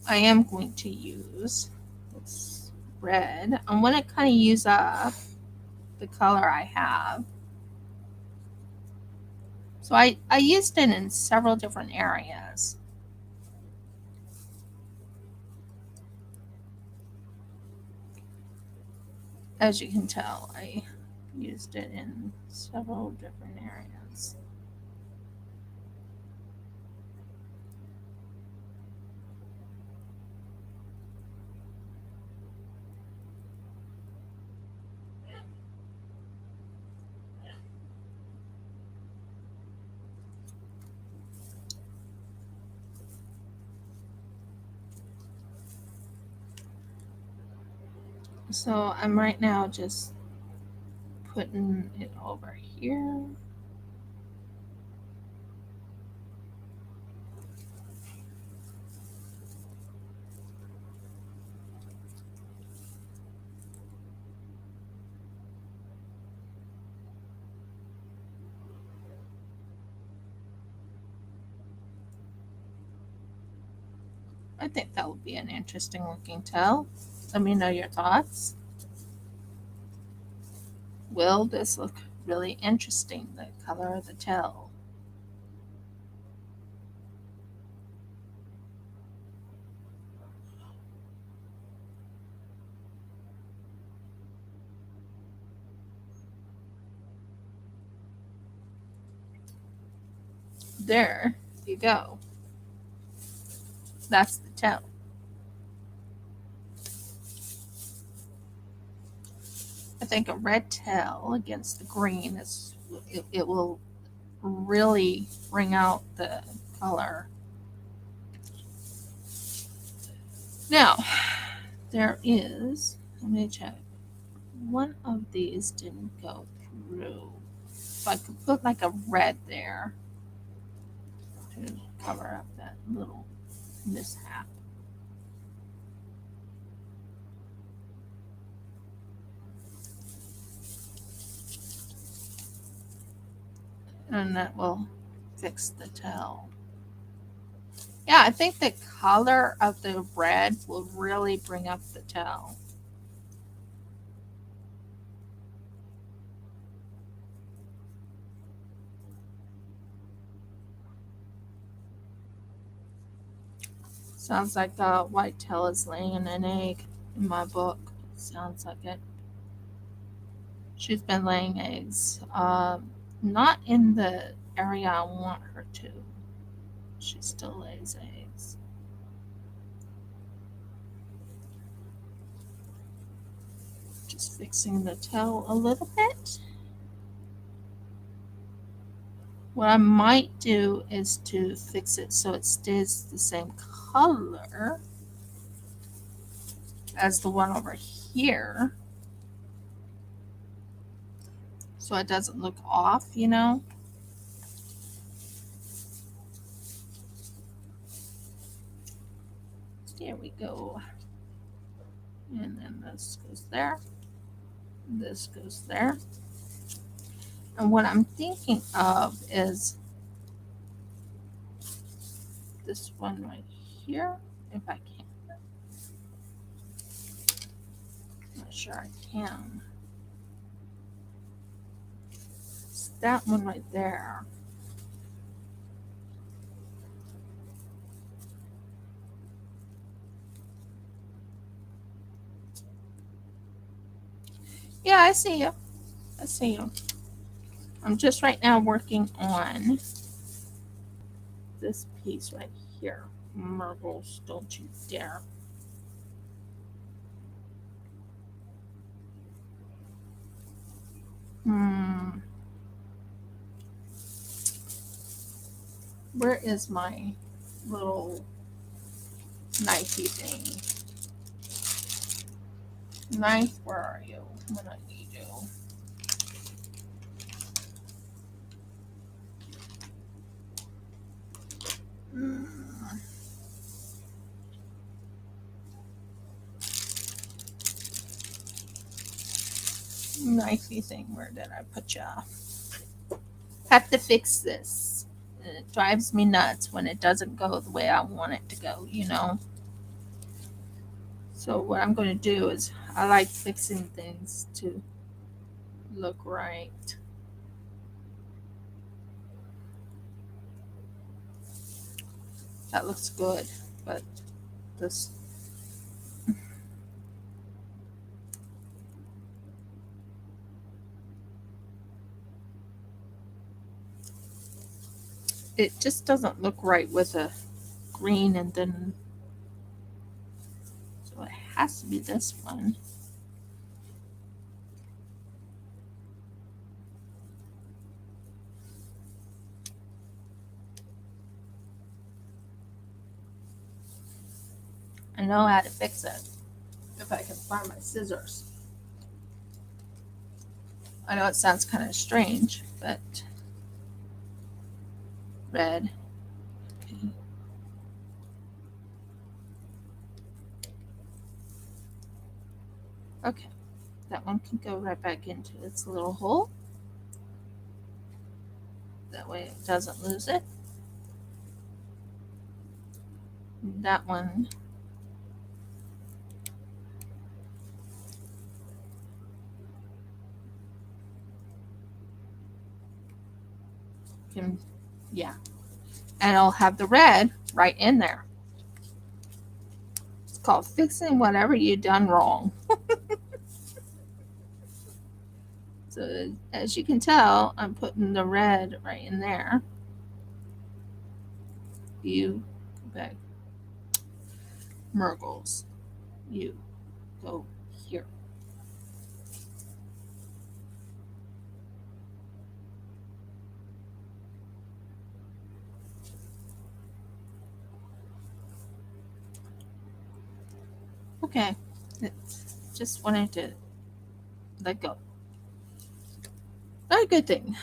I am going to use this red. I'm going to kind of use up the color I have. So I used it in several different areas. As you can tell, I used it in several different areas. So I'm right now just putting it over here. I think that would be an interesting looking tail. Let me know your thoughts. Will this look really interesting, the color of the tail? There you go. That's the tail. I think a red tail against the green is it will really bring out the color. Now, there is, let me check. One of these didn't go through. So I could put like a red there to cover up that little mishap. And that will fix the tail. Yeah, I think the color of the red will really bring up the tail. Sounds like a white tail is laying an egg in my book. Sounds like it. She's been laying eggs. Not in the area I want her to. She still lays eggs. Just fixing the tail a little bit. What I might do is to fix it so it stays the same color as the one over here. So it doesn't look off, you know? There we go. And then this goes there. This goes there. And what I'm thinking of is this one right here, if I can. Not sure I can. It's that one right there. Yeah, I see you. I see you. I'm just right now working on this piece right here. Marbles, don't you dare. Where is my little knifey thing? Ninth, where are you? What I need you? Knifey thing, where did I put ya? Have to fix this. It drives me nuts when it doesn't go the way I want it to go, you know? So what I'm going to do is I like fixing things to look right. That looks good, but this it just doesn't look right with a green, and then so it has to be this one. I know how to fix it if I can find my scissors. I know it sounds kind of strange, but red. Okay. Okay, that one can go right back into its little hole. That way it doesn't lose it. That one can, yeah. And I'll have the red right in there. It's called fixing whatever you done wrong. So as you can tell, I'm putting the red right in there. You go back. Murgles. You go here. Okay. It's just wanted to let go. Not a good thing.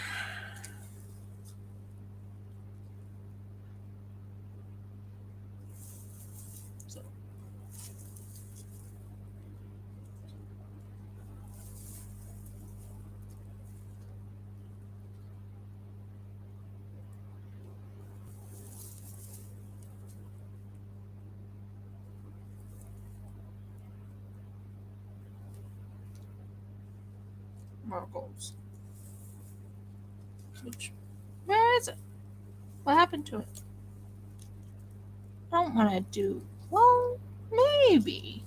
So Murgles. Where is it? What happened to it? I don't want to do. Well, maybe.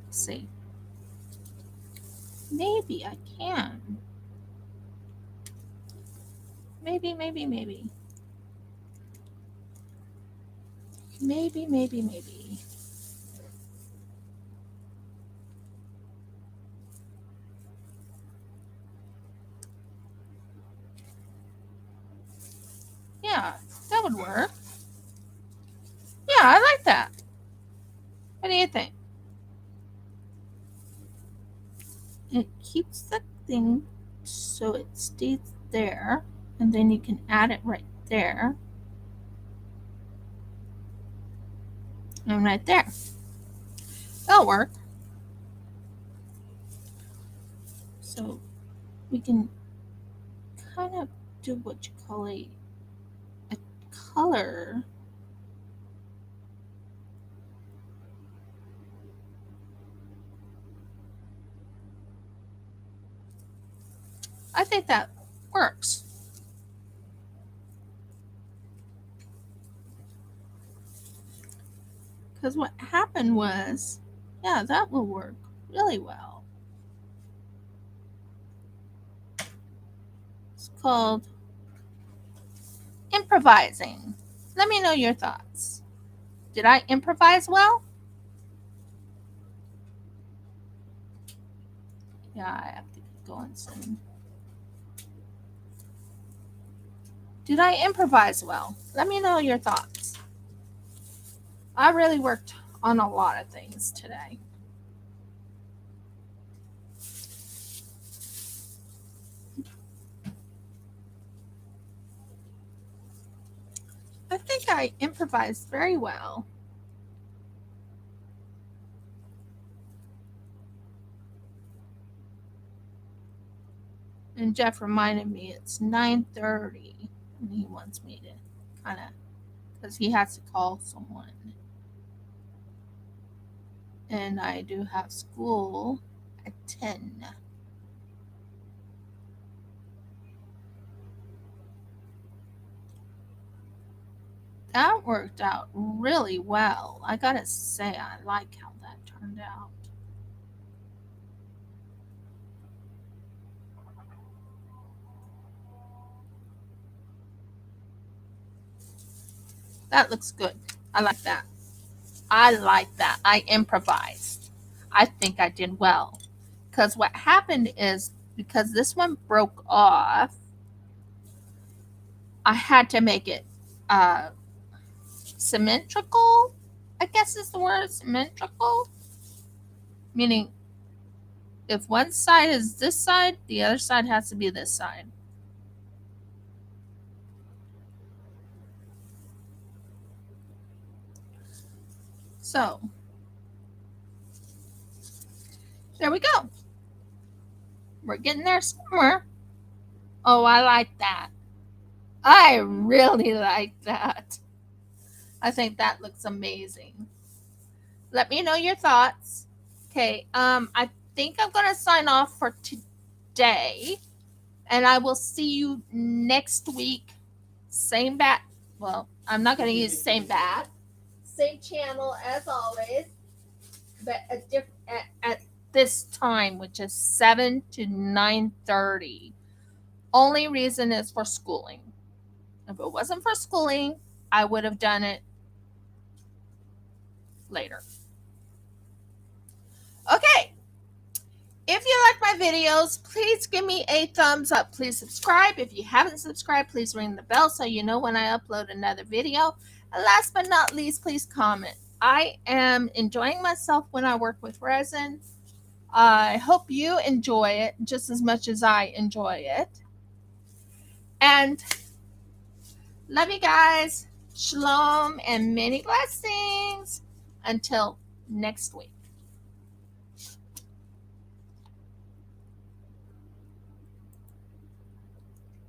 Let's see. Maybe I can. Maybe. Maybe. Yeah, that would work. Yeah, I like that. What do you think? It keeps the thing so it stays there, and then you can add it right there and right there. That'll work. So we can kind of do what you call a color. I think that works. Because what happened was, yeah, that will work really well. It's called improvising. Let me know your thoughts. Did I improvise well? Yeah, I have to keep going soon. Did I improvise well? Let me know your thoughts. I really worked on a lot of things today. think I improvised very well. And Jeff reminded me it's 9:30, and he wants me to kind of, because he has to call someone. And I do have school at 10. That worked out really well. I gotta say, I like how that turned out. That looks good. I like that. I like that. I improvised. I think I did well. Because what happened is, because this one broke off, I had to make it uh, symmetrical, I guess is the word, symmetrical. Meaning, if one side is this side, the other side has to be this side. So, there we go. We're getting there somewhere. Oh, I like that. I really like that. I think that looks amazing. Let me know your thoughts. Okay, I think I'm gonna sign off for today, and I will see you next week. Same bat. Well, I'm not gonna use same bat, same channel as always, but at this time, which is 7 to 9:30. Only reason is for schooling. If it wasn't for schooling, I would have done it later. Okay. If you like my videos, please give me a thumbs up. Please subscribe. If you haven't subscribed, please ring the bell so you know when I upload another video. And last but not least, please comment. I am enjoying myself when I work with resin. I hope you enjoy it just as much as I enjoy it. And love you guys. Shalom and many blessings. Until next week.